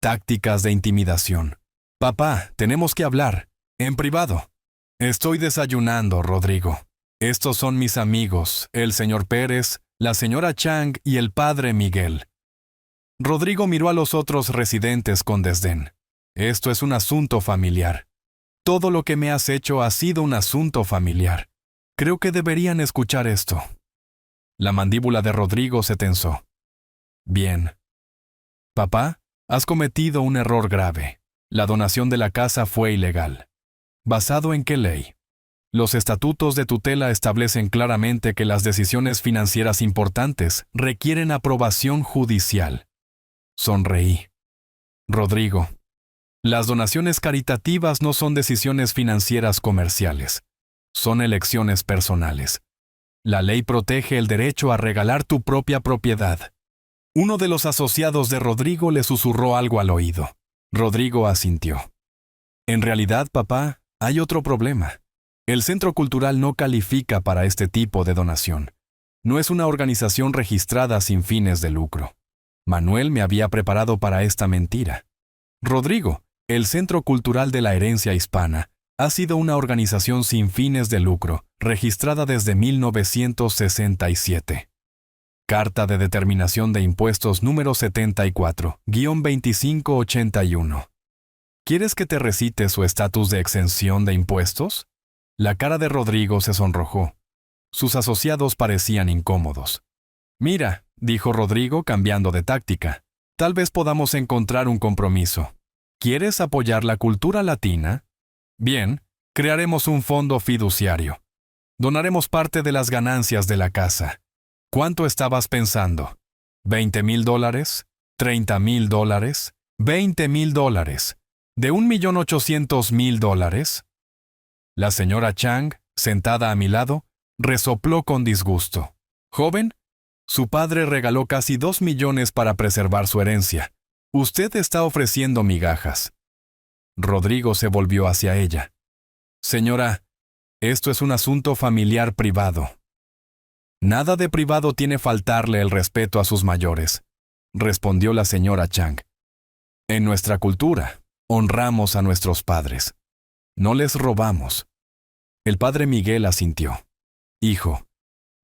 Tácticas de intimidación. «Papá, tenemos que hablar. En privado». «Estoy desayunando, Rodrigo. Estos son mis amigos, el señor Pérez, la señora Chang y el padre Miguel». Rodrigo miró a los otros residentes con desdén. «Esto es un asunto familiar. Todo lo que me has hecho ha sido un asunto familiar. Creo que deberían escuchar esto». La mandíbula de Rodrigo se tensó. «Bien. Papá, Has cometido un error grave. La donación de la casa fue ilegal. ¿Basado en qué ley? Los estatutos de tutela establecen claramente que las decisiones financieras importantes requieren aprobación judicial. Sonreí. Rodrigo, las donaciones caritativas no son decisiones financieras comerciales. Son elecciones personales. La ley protege el derecho a regalar tu propia propiedad. Uno de los asociados de Rodrigo le susurró algo al oído. Rodrigo asintió. En realidad, papá, hay otro problema. El Centro Cultural no califica para este tipo de donación. No es una organización registrada sin fines de lucro. Manuel me había preparado para esta mentira. Rodrigo, el Centro Cultural de la Herencia Hispana, ha sido una organización sin fines de lucro, registrada desde 1967. Carta de Determinación de Impuestos número 74-2581. ¿Quieres que te recite su estatus de exención de impuestos? La cara de Rodrigo se sonrojó. Sus asociados parecían incómodos. Mira, dijo Rodrigo cambiando de táctica, tal vez podamos encontrar un compromiso. ¿Quieres apoyar la cultura latina? Bien, crearemos un fondo fiduciario. Donaremos parte de las ganancias de la casa. ¿Cuánto estabas pensando? ¿$20,000? ¿$30,000? $20,000. ¿De $1,800,000? La señora Chang, sentada a mi lado, resopló con disgusto. Joven, su padre regaló casi 2 millones para preservar su herencia. Usted está ofreciendo migajas. Rodrigo se volvió hacia ella. Señora, esto es un asunto familiar privado. Nada de privado tiene faltarle el respeto a sus mayores, respondió la señora Chang. En nuestra cultura, honramos a nuestros padres. No les robamos. El padre Miguel asintió. Hijo,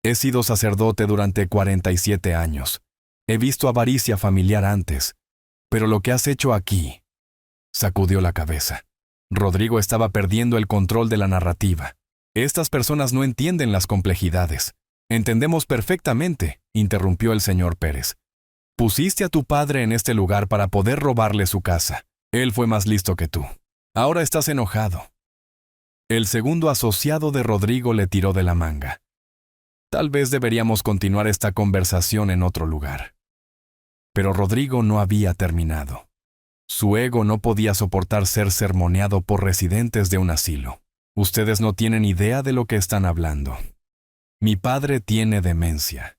he sido sacerdote durante 47 años. He visto avaricia familiar antes, pero lo que has hecho aquí... Sacudió la cabeza. Rodrigo estaba perdiendo el control de la narrativa. Estas personas no entienden las complejidades. Entendemos perfectamente, interrumpió el señor Pérez. Pusiste a tu padre en este lugar para poder robarle su casa. Él fue más listo que tú. Ahora estás enojado. El segundo asociado de Rodrigo le tiró de la manga. Tal vez deberíamos continuar esta conversación en otro lugar. Pero Rodrigo no había terminado. Su ego no podía soportar ser sermoneado por residentes de un asilo. Ustedes no tienen idea de lo que están hablando. Mi padre tiene demencia.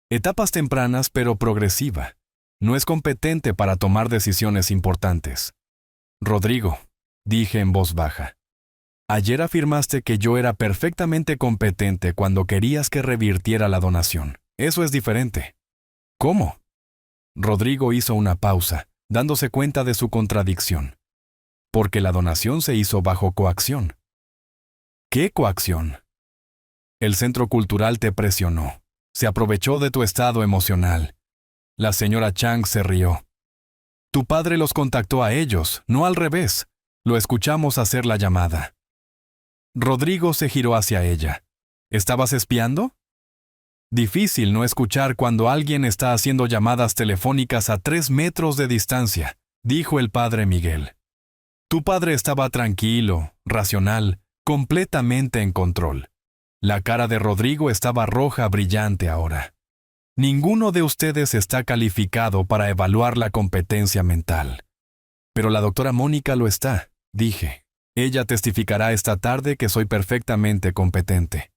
Etapas tempranas pero progresiva. No es competente para tomar decisiones importantes. Rodrigo, dije en voz baja, ayer afirmaste que yo era perfectamente competente cuando querías que revirtiera la donación. Eso es diferente. ¿Cómo? Rodrigo hizo una pausa, dándose cuenta de su contradicción. Porque la donación se hizo bajo coacción. ¿Qué coacción? El Centro Cultural te presionó. Se aprovechó de tu estado emocional. La señora Chang se rió. Tu padre los contactó a ellos, no al revés. Lo escuchamos hacer la llamada. Rodrigo se giró hacia ella. ¿Estabas espiando? Difícil no escuchar cuando alguien está haciendo llamadas telefónicas a 3 metros de distancia, dijo el padre Miguel. Tu padre estaba tranquilo, racional, completamente en control. La cara de Rodrigo estaba roja brillante ahora. Ninguno de ustedes está calificado para evaluar la competencia mental. Pero la doctora Mónica lo está, dije. Ella testificará esta tarde que soy perfectamente competente.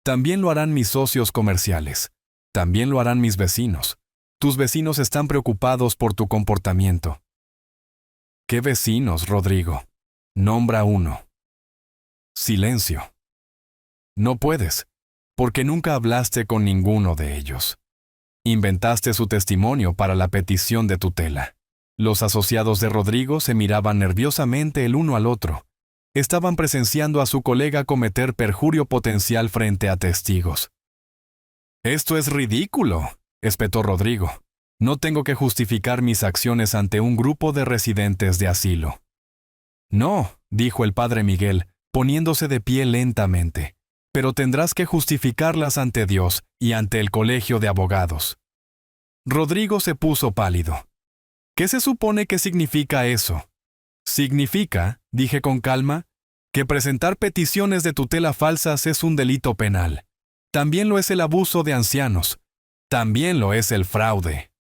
También lo harán mis socios comerciales. También lo harán mis vecinos. Tus vecinos están preocupados por tu comportamiento. ¿Qué vecinos, Rodrigo? Nombra uno. Silencio. No puedes, porque nunca hablaste con ninguno de ellos. Inventaste su testimonio para la petición de tutela. Los asociados de Rodrigo se miraban nerviosamente el uno al otro. Estaban presenciando a su colega cometer perjurio potencial frente a testigos. «Esto es ridículo», espetó Rodrigo. «No tengo que justificar mis acciones ante un grupo de residentes de asilo». «No», dijo el padre Miguel, poniéndose de pie lentamente, «pero tendrás que justificarlas ante Dios y ante el colegio de abogados». Rodrigo se puso pálido. ¿Qué se supone que significa eso? Significa, dije con calma, que presentar peticiones de tutela falsas es un delito penal. También lo es el abuso de ancianos. También lo es el fraude.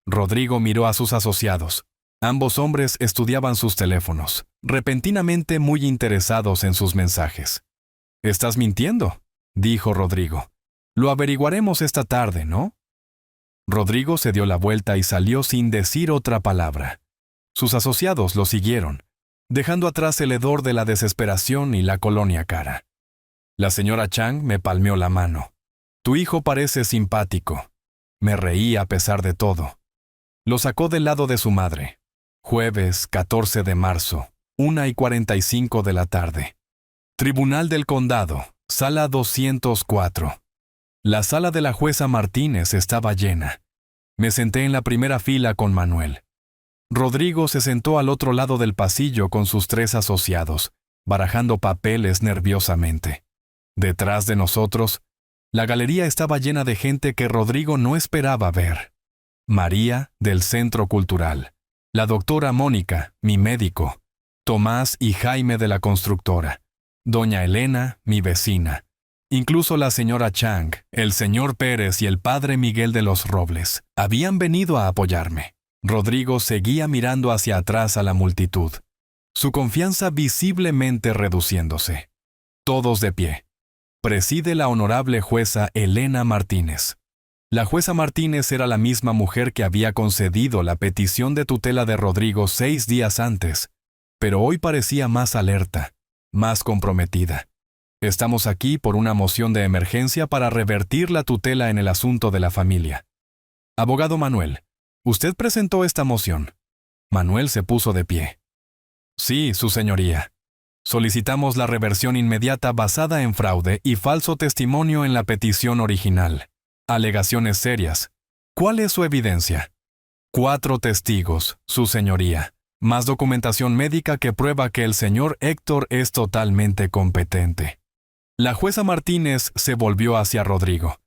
Rodrigo miró a sus asociados. Ambos hombres estudiaban sus teléfonos, repentinamente muy interesados en sus mensajes. «¿Estás mintiendo?», dijo Rodrigo. «Lo averiguaremos esta tarde, ¿no?». Rodrigo se dio la vuelta y salió sin decir otra palabra. Sus asociados lo siguieron, dejando atrás el hedor de la desesperación y la colonia cara. La señora Chang me palmeó la mano. «Tu hijo parece simpático». Me reí a pesar de todo. Lo sacó del lado de su madre. Jueves 14 de marzo, 1:45 de la tarde. Tribunal del Condado, sala 204. La sala de la jueza Martínez estaba llena. Me senté en la primera fila con Manuel. Rodrigo se sentó al otro lado del pasillo con sus 3 asociados, barajando papeles nerviosamente. Detrás de nosotros, la galería estaba llena de gente que Rodrigo no esperaba ver. María, del Centro Cultural. La doctora Mónica, mi médico. Tomás y Jaime de la constructora. Doña Elena, mi vecina. Incluso la señora Chang, el señor Pérez y el padre Miguel de los Robles habían venido a apoyarme. Rodrigo seguía mirando hacia atrás a la multitud, su confianza visiblemente reduciéndose. Todos de pie. Preside la honorable jueza Elena Martínez. La jueza Martínez era la misma mujer que había concedido la petición de tutela de Rodrigo 6 días antes, pero hoy parecía más alerta, más comprometida. Estamos aquí por una moción de emergencia para revertir la tutela en el asunto de la familia. Abogado Manuel, ¿usted presentó esta moción? Manuel se puso de pie. Sí, su señoría. Solicitamos la reversión inmediata basada en fraude y falso testimonio en la petición original. Alegaciones serias. ¿Cuál es su evidencia? 4 testigos, su señoría, más documentación médica que prueba que el señor Héctor es totalmente competente. La jueza Martínez se volvió hacia Rodrigo.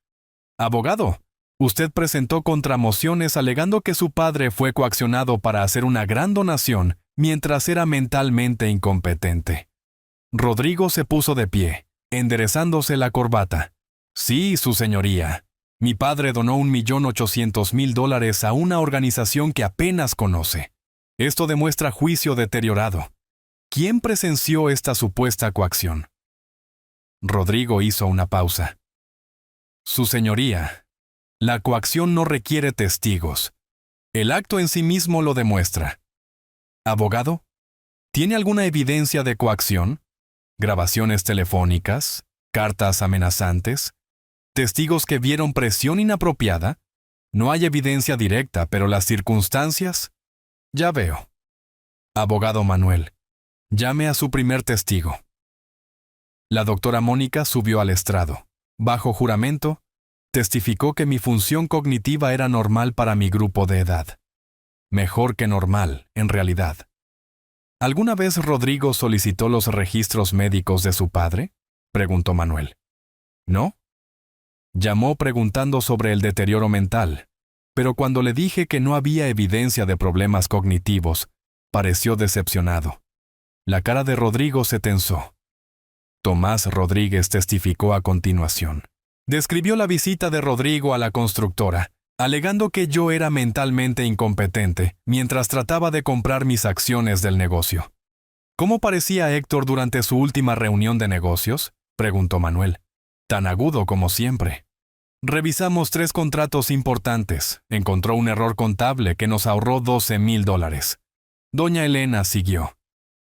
Abogado, usted presentó contramociones alegando que su padre fue coaccionado para hacer una gran donación mientras era mentalmente incompetente. Rodrigo se puso de pie, enderezándose la corbata. Sí, su señoría. Mi padre donó $1.800.000 a una organización que apenas conoce. Esto demuestra juicio deteriorado. ¿Quién presenció esta supuesta coacción? Rodrigo hizo una pausa. Su señoría, la coacción no requiere testigos. El acto en sí mismo lo demuestra. Abogado, ¿tiene alguna evidencia de coacción? ¿Grabaciones telefónicas? ¿Cartas amenazantes? ¿Testigos que vieron presión inapropiada? No hay evidencia directa, pero las circunstancias... Ya veo. Abogado Manuel, llame a su primer testigo. La doctora Mónica subió al estrado. Bajo juramento, testificó que mi función cognitiva era normal para mi grupo de edad. Mejor que normal, en realidad. ¿Alguna vez Rodrigo solicitó los registros médicos de su padre? Preguntó Manuel. ¿No? Llamó preguntando sobre el deterioro mental, pero cuando le dije que no había evidencia de problemas cognitivos, pareció decepcionado. La cara de Rodrigo se tensó. Tomás Rodríguez testificó a continuación. Describió la visita de Rodrigo a la constructora, alegando que yo era mentalmente incompetente mientras trataba de comprar mis acciones del negocio. ¿Cómo parecía Héctor durante su última reunión de negocios?, preguntó Manuel. Tan agudo como siempre. Revisamos 3 contratos importantes. Encontró un error contable que nos ahorró $12.000. Doña Elena siguió.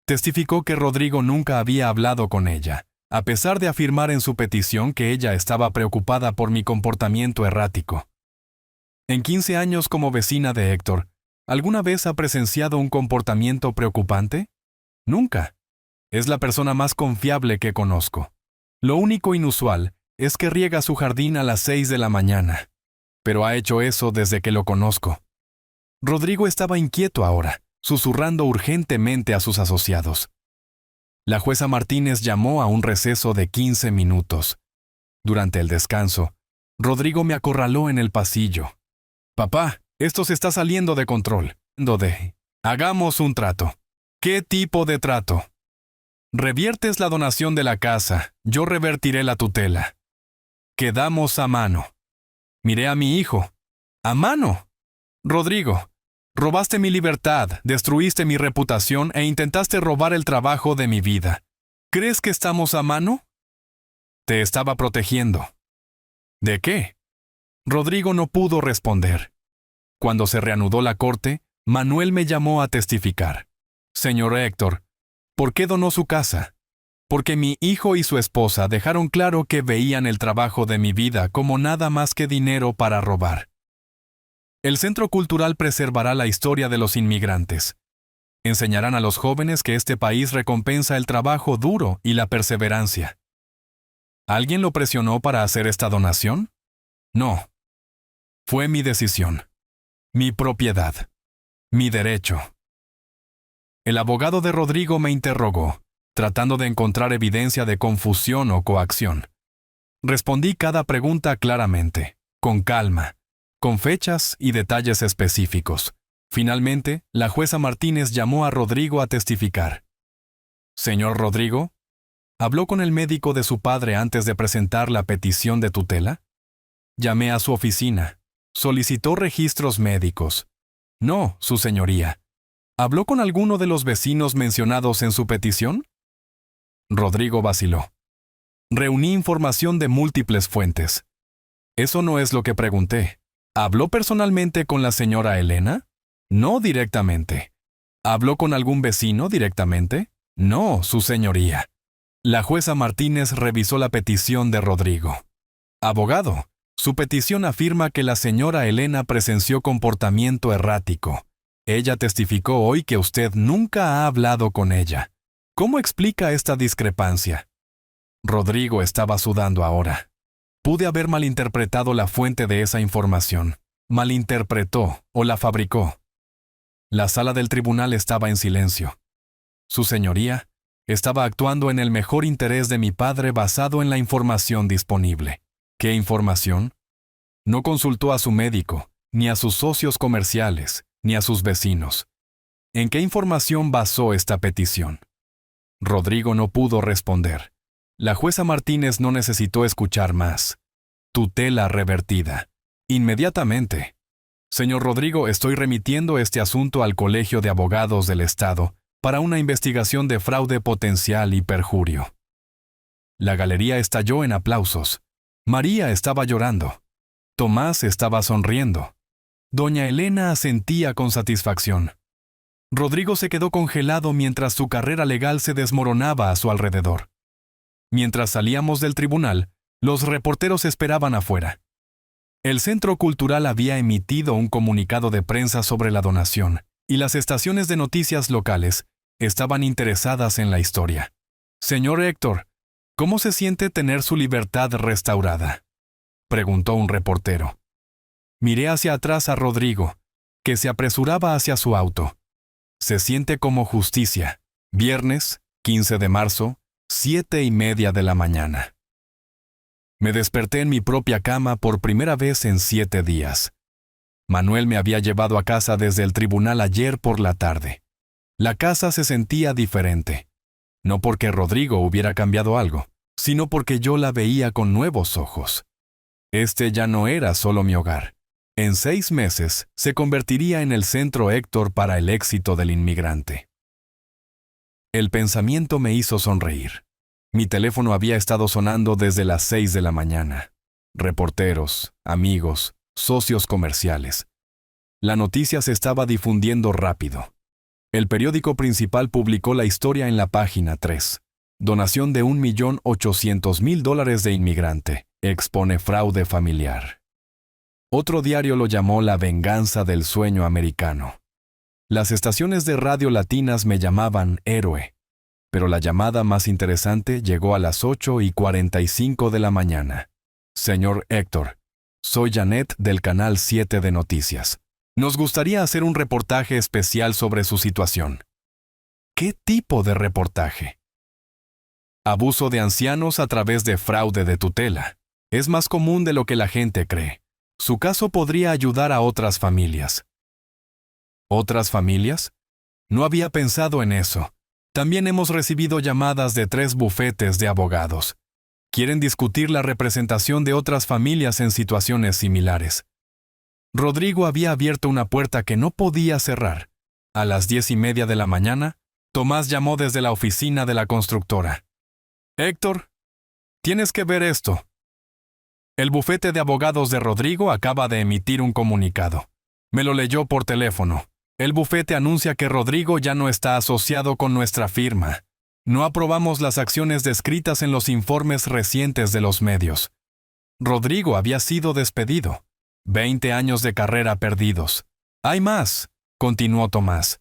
Testificó que Rodrigo nunca había hablado con ella, a pesar de afirmar en su petición que ella estaba preocupada por mi comportamiento errático. En 15 años como vecina de Héctor, ¿alguna vez ha presenciado un comportamiento preocupante? Nunca. Es la persona más confiable que conozco. Lo único inusual es que riega su jardín a las 6 de la mañana, pero ha hecho eso desde que lo conozco. Rodrigo estaba inquieto ahora, susurrando urgentemente a sus asociados. La jueza Martínez llamó a un receso de 15 minutos. Durante el descanso, Rodrigo me acorraló en el pasillo. «Papá, esto se está saliendo de control. Hagamos un trato. ¿Qué tipo de trato? Reviertes la donación de la casa, yo revertiré la tutela. Quedamos a mano. Miré a mi hijo. ¡A mano! Rodrigo, robaste mi libertad, destruiste mi reputación e intentaste robar el trabajo de mi vida. ¿Crees que estamos a mano? Te estaba protegiendo. ¿De qué? Rodrigo no pudo responder. Cuando se reanudó la corte, Manuel me llamó a testificar. Señor Héctor, ¿por qué donó su casa? Porque mi hijo y su esposa dejaron claro que veían el trabajo de mi vida como nada más que dinero para robar. El Centro Cultural preservará la historia de los inmigrantes. Enseñarán a los jóvenes que este país recompensa el trabajo duro y la perseverancia. ¿Alguien lo presionó para hacer esta donación? No. Fue mi decisión. Mi propiedad. Mi derecho. El abogado de Rodrigo me interrogó, tratando de encontrar evidencia de confusión o coacción. Respondí cada pregunta claramente, con calma, con fechas y detalles específicos. Finalmente, la jueza Martínez llamó a Rodrigo a testificar. Señor Rodrigo, ¿habló con el médico de su padre antes de presentar la petición de tutela? Llamé a su oficina. Solicitó registros médicos. No, su señoría. ¿Habló con alguno de los vecinos mencionados en su petición? Rodrigo vaciló. Reuní información de múltiples fuentes. Eso no es lo que pregunté. ¿Habló personalmente con la señora Elena? No directamente. ¿Habló con algún vecino directamente? No, su señoría. La jueza Martínez revisó la petición de Rodrigo. Abogado, su petición afirma que la señora Elena presenció comportamiento errático. Ella testificó hoy que usted nunca ha hablado con ella. ¿Cómo explica esta discrepancia? Rodrigo estaba sudando ahora. Pude haber malinterpretado la fuente de esa información. Malinterpretó o la fabricó. La sala del tribunal estaba en silencio. Su señoría estaba actuando en el mejor interés de mi padre basado en la información disponible. ¿Qué información? No consultó a su médico, ni a sus socios comerciales, ni a sus vecinos. ¿En qué información basó esta petición? Rodrigo no pudo responder. La jueza Martínez no necesitó escuchar más. Tutela revertida. Inmediatamente. Señor Rodrigo, estoy remitiendo este asunto al Colegio de Abogados del Estado para una investigación de fraude potencial y perjurio. La galería estalló en aplausos. María estaba llorando. Tomás estaba sonriendo. Doña Elena asentía con satisfacción. Rodrigo se quedó congelado mientras su carrera legal se desmoronaba a su alrededor. Mientras salíamos del tribunal, los reporteros esperaban afuera. El Centro Cultural había emitido un comunicado de prensa sobre la donación, y las estaciones de noticias locales estaban interesadas en la historia. Señor Héctor, ¿cómo se siente tener su libertad restaurada?, preguntó un reportero. Miré hacia atrás a Rodrigo, que se apresuraba hacia su auto. Se siente como justicia. Viernes, 15 de marzo, 7:30 de la mañana. Me desperté en mi propia cama por primera vez en 7 días. Manuel me había llevado a casa desde el tribunal ayer por la tarde. La casa se sentía diferente. No porque Rodrigo hubiera cambiado algo, sino porque yo la veía con nuevos ojos. Este ya no era solo mi hogar. En 6 meses se convertiría en el centro Héctor para el éxito del inmigrante. El pensamiento me hizo sonreír. Mi teléfono había estado sonando desde las 6 de la mañana. Reporteros, amigos, socios comerciales. La noticia se estaba difundiendo rápido. El periódico principal publicó la historia en la página 3. Donación de $1.800.000 de inmigrante. Expone fraude familiar. Otro diario lo llamó La venganza del sueño americano. Las estaciones de radio latinas me llamaban héroe, pero la llamada más interesante llegó a las 8:45 de la mañana. Señor Héctor, soy Janet del Canal 7 de Noticias. Nos gustaría hacer un reportaje especial sobre su situación. ¿Qué tipo de reportaje? Abuso de ancianos a través de fraude de tutela. Es más común de lo que la gente cree. Su caso podría ayudar a otras familias. ¿Otras familias? No había pensado en eso. También hemos recibido llamadas de 3 bufetes de abogados. Quieren discutir la representación de otras familias en situaciones similares. Rodrigo había abierto una puerta que no podía cerrar. A las 10:30 de la mañana, Tomás llamó desde la oficina de la constructora. «Héctor, tienes que ver esto. El bufete de abogados de Rodrigo acaba de emitir un comunicado. Me lo leyó por teléfono. El bufete anuncia que Rodrigo ya no está asociado con nuestra firma. No aprobamos las acciones descritas en los informes recientes de los medios. Rodrigo había sido despedido. 20 años de carrera perdidos. Hay más», continuó Tomás.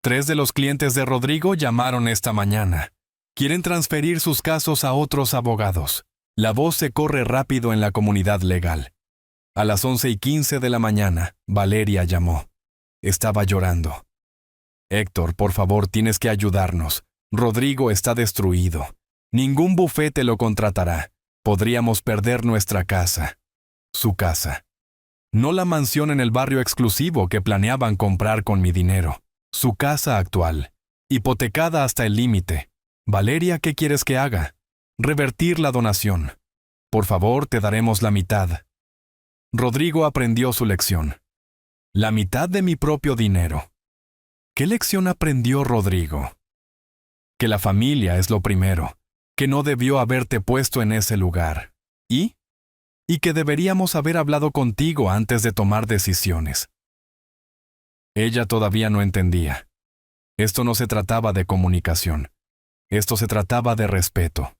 3 de los clientes de Rodrigo llamaron esta mañana. Quieren transferir sus casos a otros abogados. La voz se corre rápido en la comunidad legal. A las 11:15 de la mañana, Valeria llamó. Estaba llorando. «Héctor, por favor, tienes que ayudarnos. Rodrigo está destruido. Ningún bufete lo contratará. Podríamos perder nuestra casa». Su casa. No la mansión en el barrio exclusivo que planeaban comprar con mi dinero. Su casa actual. Hipotecada hasta el límite. «Valeria, ¿qué quieres que haga?» «Revertir la donación. Por favor, te daremos la mitad». Rodrigo aprendió su lección. La mitad de mi propio dinero. ¿Qué lección aprendió Rodrigo? Que la familia es lo primero, que no debió haberte puesto en ese lugar. ¿Y que deberíamos haber hablado contigo antes de tomar decisiones. Ella todavía no entendía. Esto no se trataba de comunicación. Esto se trataba de respeto.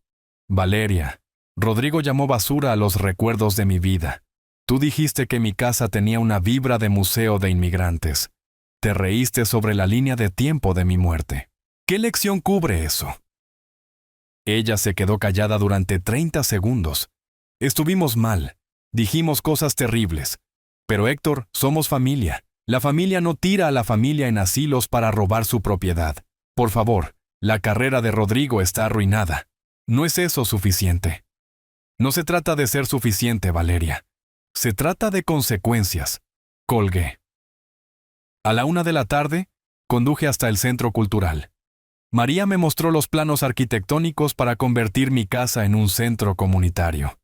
«Valeria, Rodrigo llamó basura a los recuerdos de mi vida. Tú dijiste que mi casa tenía una vibra de museo de inmigrantes. Te reíste sobre la línea de tiempo de mi muerte. ¿Qué lección cubre eso?» Ella se quedó callada durante 30 segundos. Estuvimos mal. Dijimos cosas terribles. Pero Héctor, somos familia. La familia no tira a la familia en asilos para robar su propiedad. Por favor, la carrera de Rodrigo está arruinada. ¿No es eso suficiente? No se trata de ser suficiente, Valeria. Se trata de consecuencias. Colgué. A la 1 de la tarde, conduje hasta el centro cultural. María me mostró los planos arquitectónicos para convertir mi casa en un centro comunitario.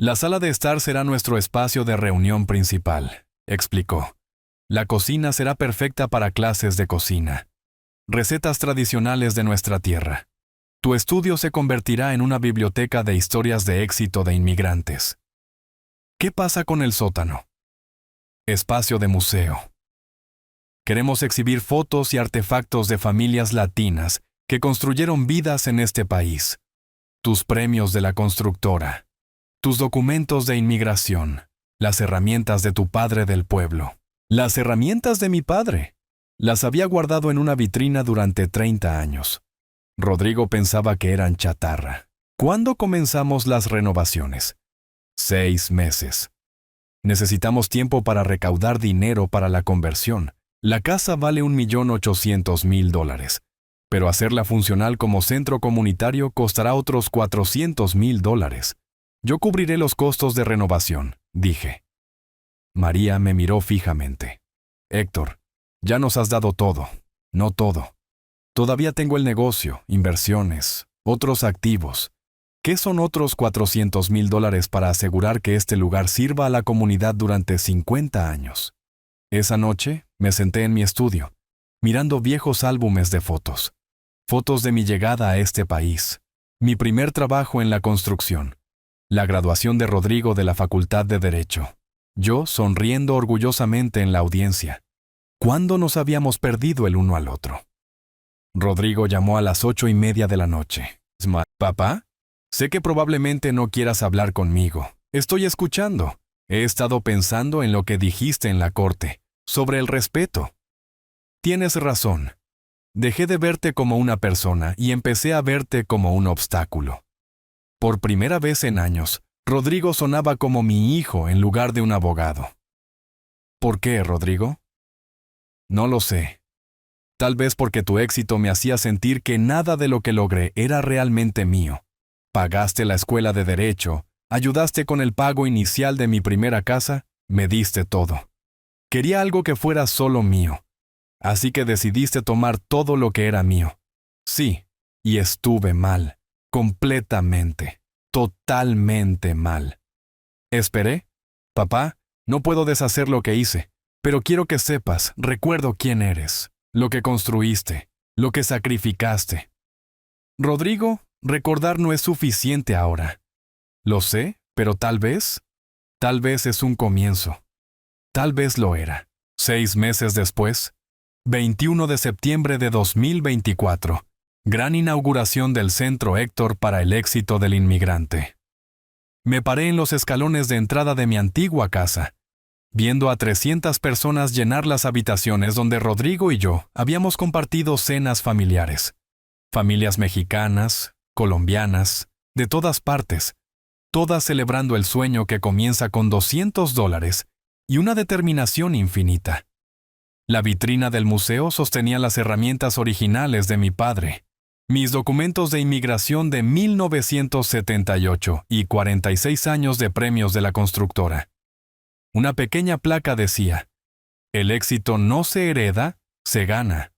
«La sala de estar será nuestro espacio de reunión principal», explicó. «La cocina será perfecta para clases de cocina. Recetas tradicionales de nuestra tierra. Tu estudio se convertirá en una biblioteca de historias de éxito de inmigrantes». ¿Qué pasa con el sótano? Espacio de museo. Queremos exhibir fotos y artefactos de familias latinas que construyeron vidas en este país. Tus premios de la constructora. Tus documentos de inmigración. Las herramientas de tu padre del pueblo. Las herramientas de mi padre. Las había guardado en una vitrina durante 30 años. Rodrigo pensaba que eran chatarra. ¿Cuándo comenzamos las renovaciones? 6 meses. Necesitamos tiempo para recaudar dinero para la conversión. La casa vale $1.800.000, pero hacerla funcional como centro comunitario costará otros $400.000. Yo cubriré los costos de renovación, dije. María me miró fijamente. «Héctor, ya nos has dado todo, no todo. Todavía tengo el negocio, inversiones, otros activos. ¿Qué son otros $400.000 para asegurar que este lugar sirva a la comunidad durante 50 años? Esa noche me senté en mi estudio, mirando viejos álbumes de fotos. Fotos de mi llegada a este país, mi primer trabajo en la construcción, la graduación de Rodrigo de la Facultad de Derecho. Yo sonriendo orgullosamente en la audiencia. ¿Cuándo nos habíamos perdido el uno al otro? Rodrigo llamó a las 8:30 de la noche. «Papá, sé que probablemente no quieras hablar conmigo. Estoy escuchando. He estado pensando en lo que dijiste en la corte, sobre el respeto. Tienes razón. Dejé de verte como una persona y empecé a verte como un obstáculo. Por primera vez en años, Rodrigo sonaba como mi hijo en lugar de un abogado. ¿Por qué, Rodrigo? No lo sé. Tal vez porque tu éxito me hacía sentir que nada de lo que logré era realmente mío. Pagaste la escuela de Derecho, ayudaste con el pago inicial de mi primera casa, me diste todo. Quería algo que fuera solo mío. Así que decidiste tomar todo lo que era mío. Sí, y estuve mal, completamente, totalmente mal. Esperé. Papá, no puedo deshacer lo que hice, pero quiero que sepas, recuerdo quién eres, lo que construiste, lo que sacrificaste. Rodrigo, recordar no es suficiente ahora. Lo sé, pero tal vez es un comienzo. Tal vez lo era. 6 meses después, 21 de septiembre de 2024, gran inauguración del Centro Héctor para el éxito del inmigrante. Me paré en los escalones de entrada de mi antigua casa, viendo a 300 personas llenar las habitaciones donde Rodrigo y yo habíamos compartido cenas familiares. Familias mexicanas, colombianas, de todas partes, todas celebrando el sueño que comienza con $200 y una determinación infinita. La vitrina del museo sostenía las herramientas originales de mi padre, mis documentos de inmigración de 1978 y 46 años de premios de la constructora. Una pequeña placa decía, «El éxito no se hereda, se gana».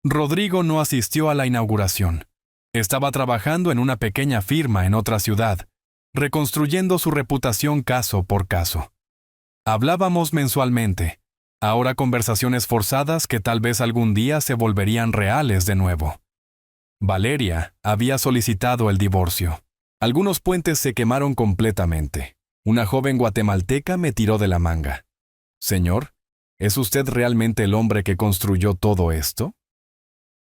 Rodrigo no asistió a la inauguración. Estaba trabajando en una pequeña firma en otra ciudad, reconstruyendo su reputación caso por caso. Hablábamos mensualmente, ahora conversaciones forzadas que tal vez algún día se volverían reales de nuevo. Valeria había solicitado el divorcio. Algunos puentes se quemaron completamente. Una joven guatemalteca me tiró de la manga. «Señor, ¿es usted realmente el hombre que construyó todo esto?»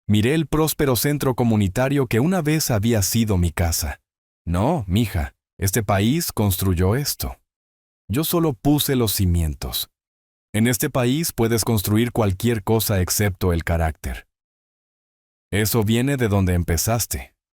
Miré el próspero centro comunitario que una vez había sido mi casa. «No, mija, este país construyó esto. Yo solo puse los cimientos. En este país puedes construir cualquier cosa excepto el carácter. Eso viene de donde empezaste.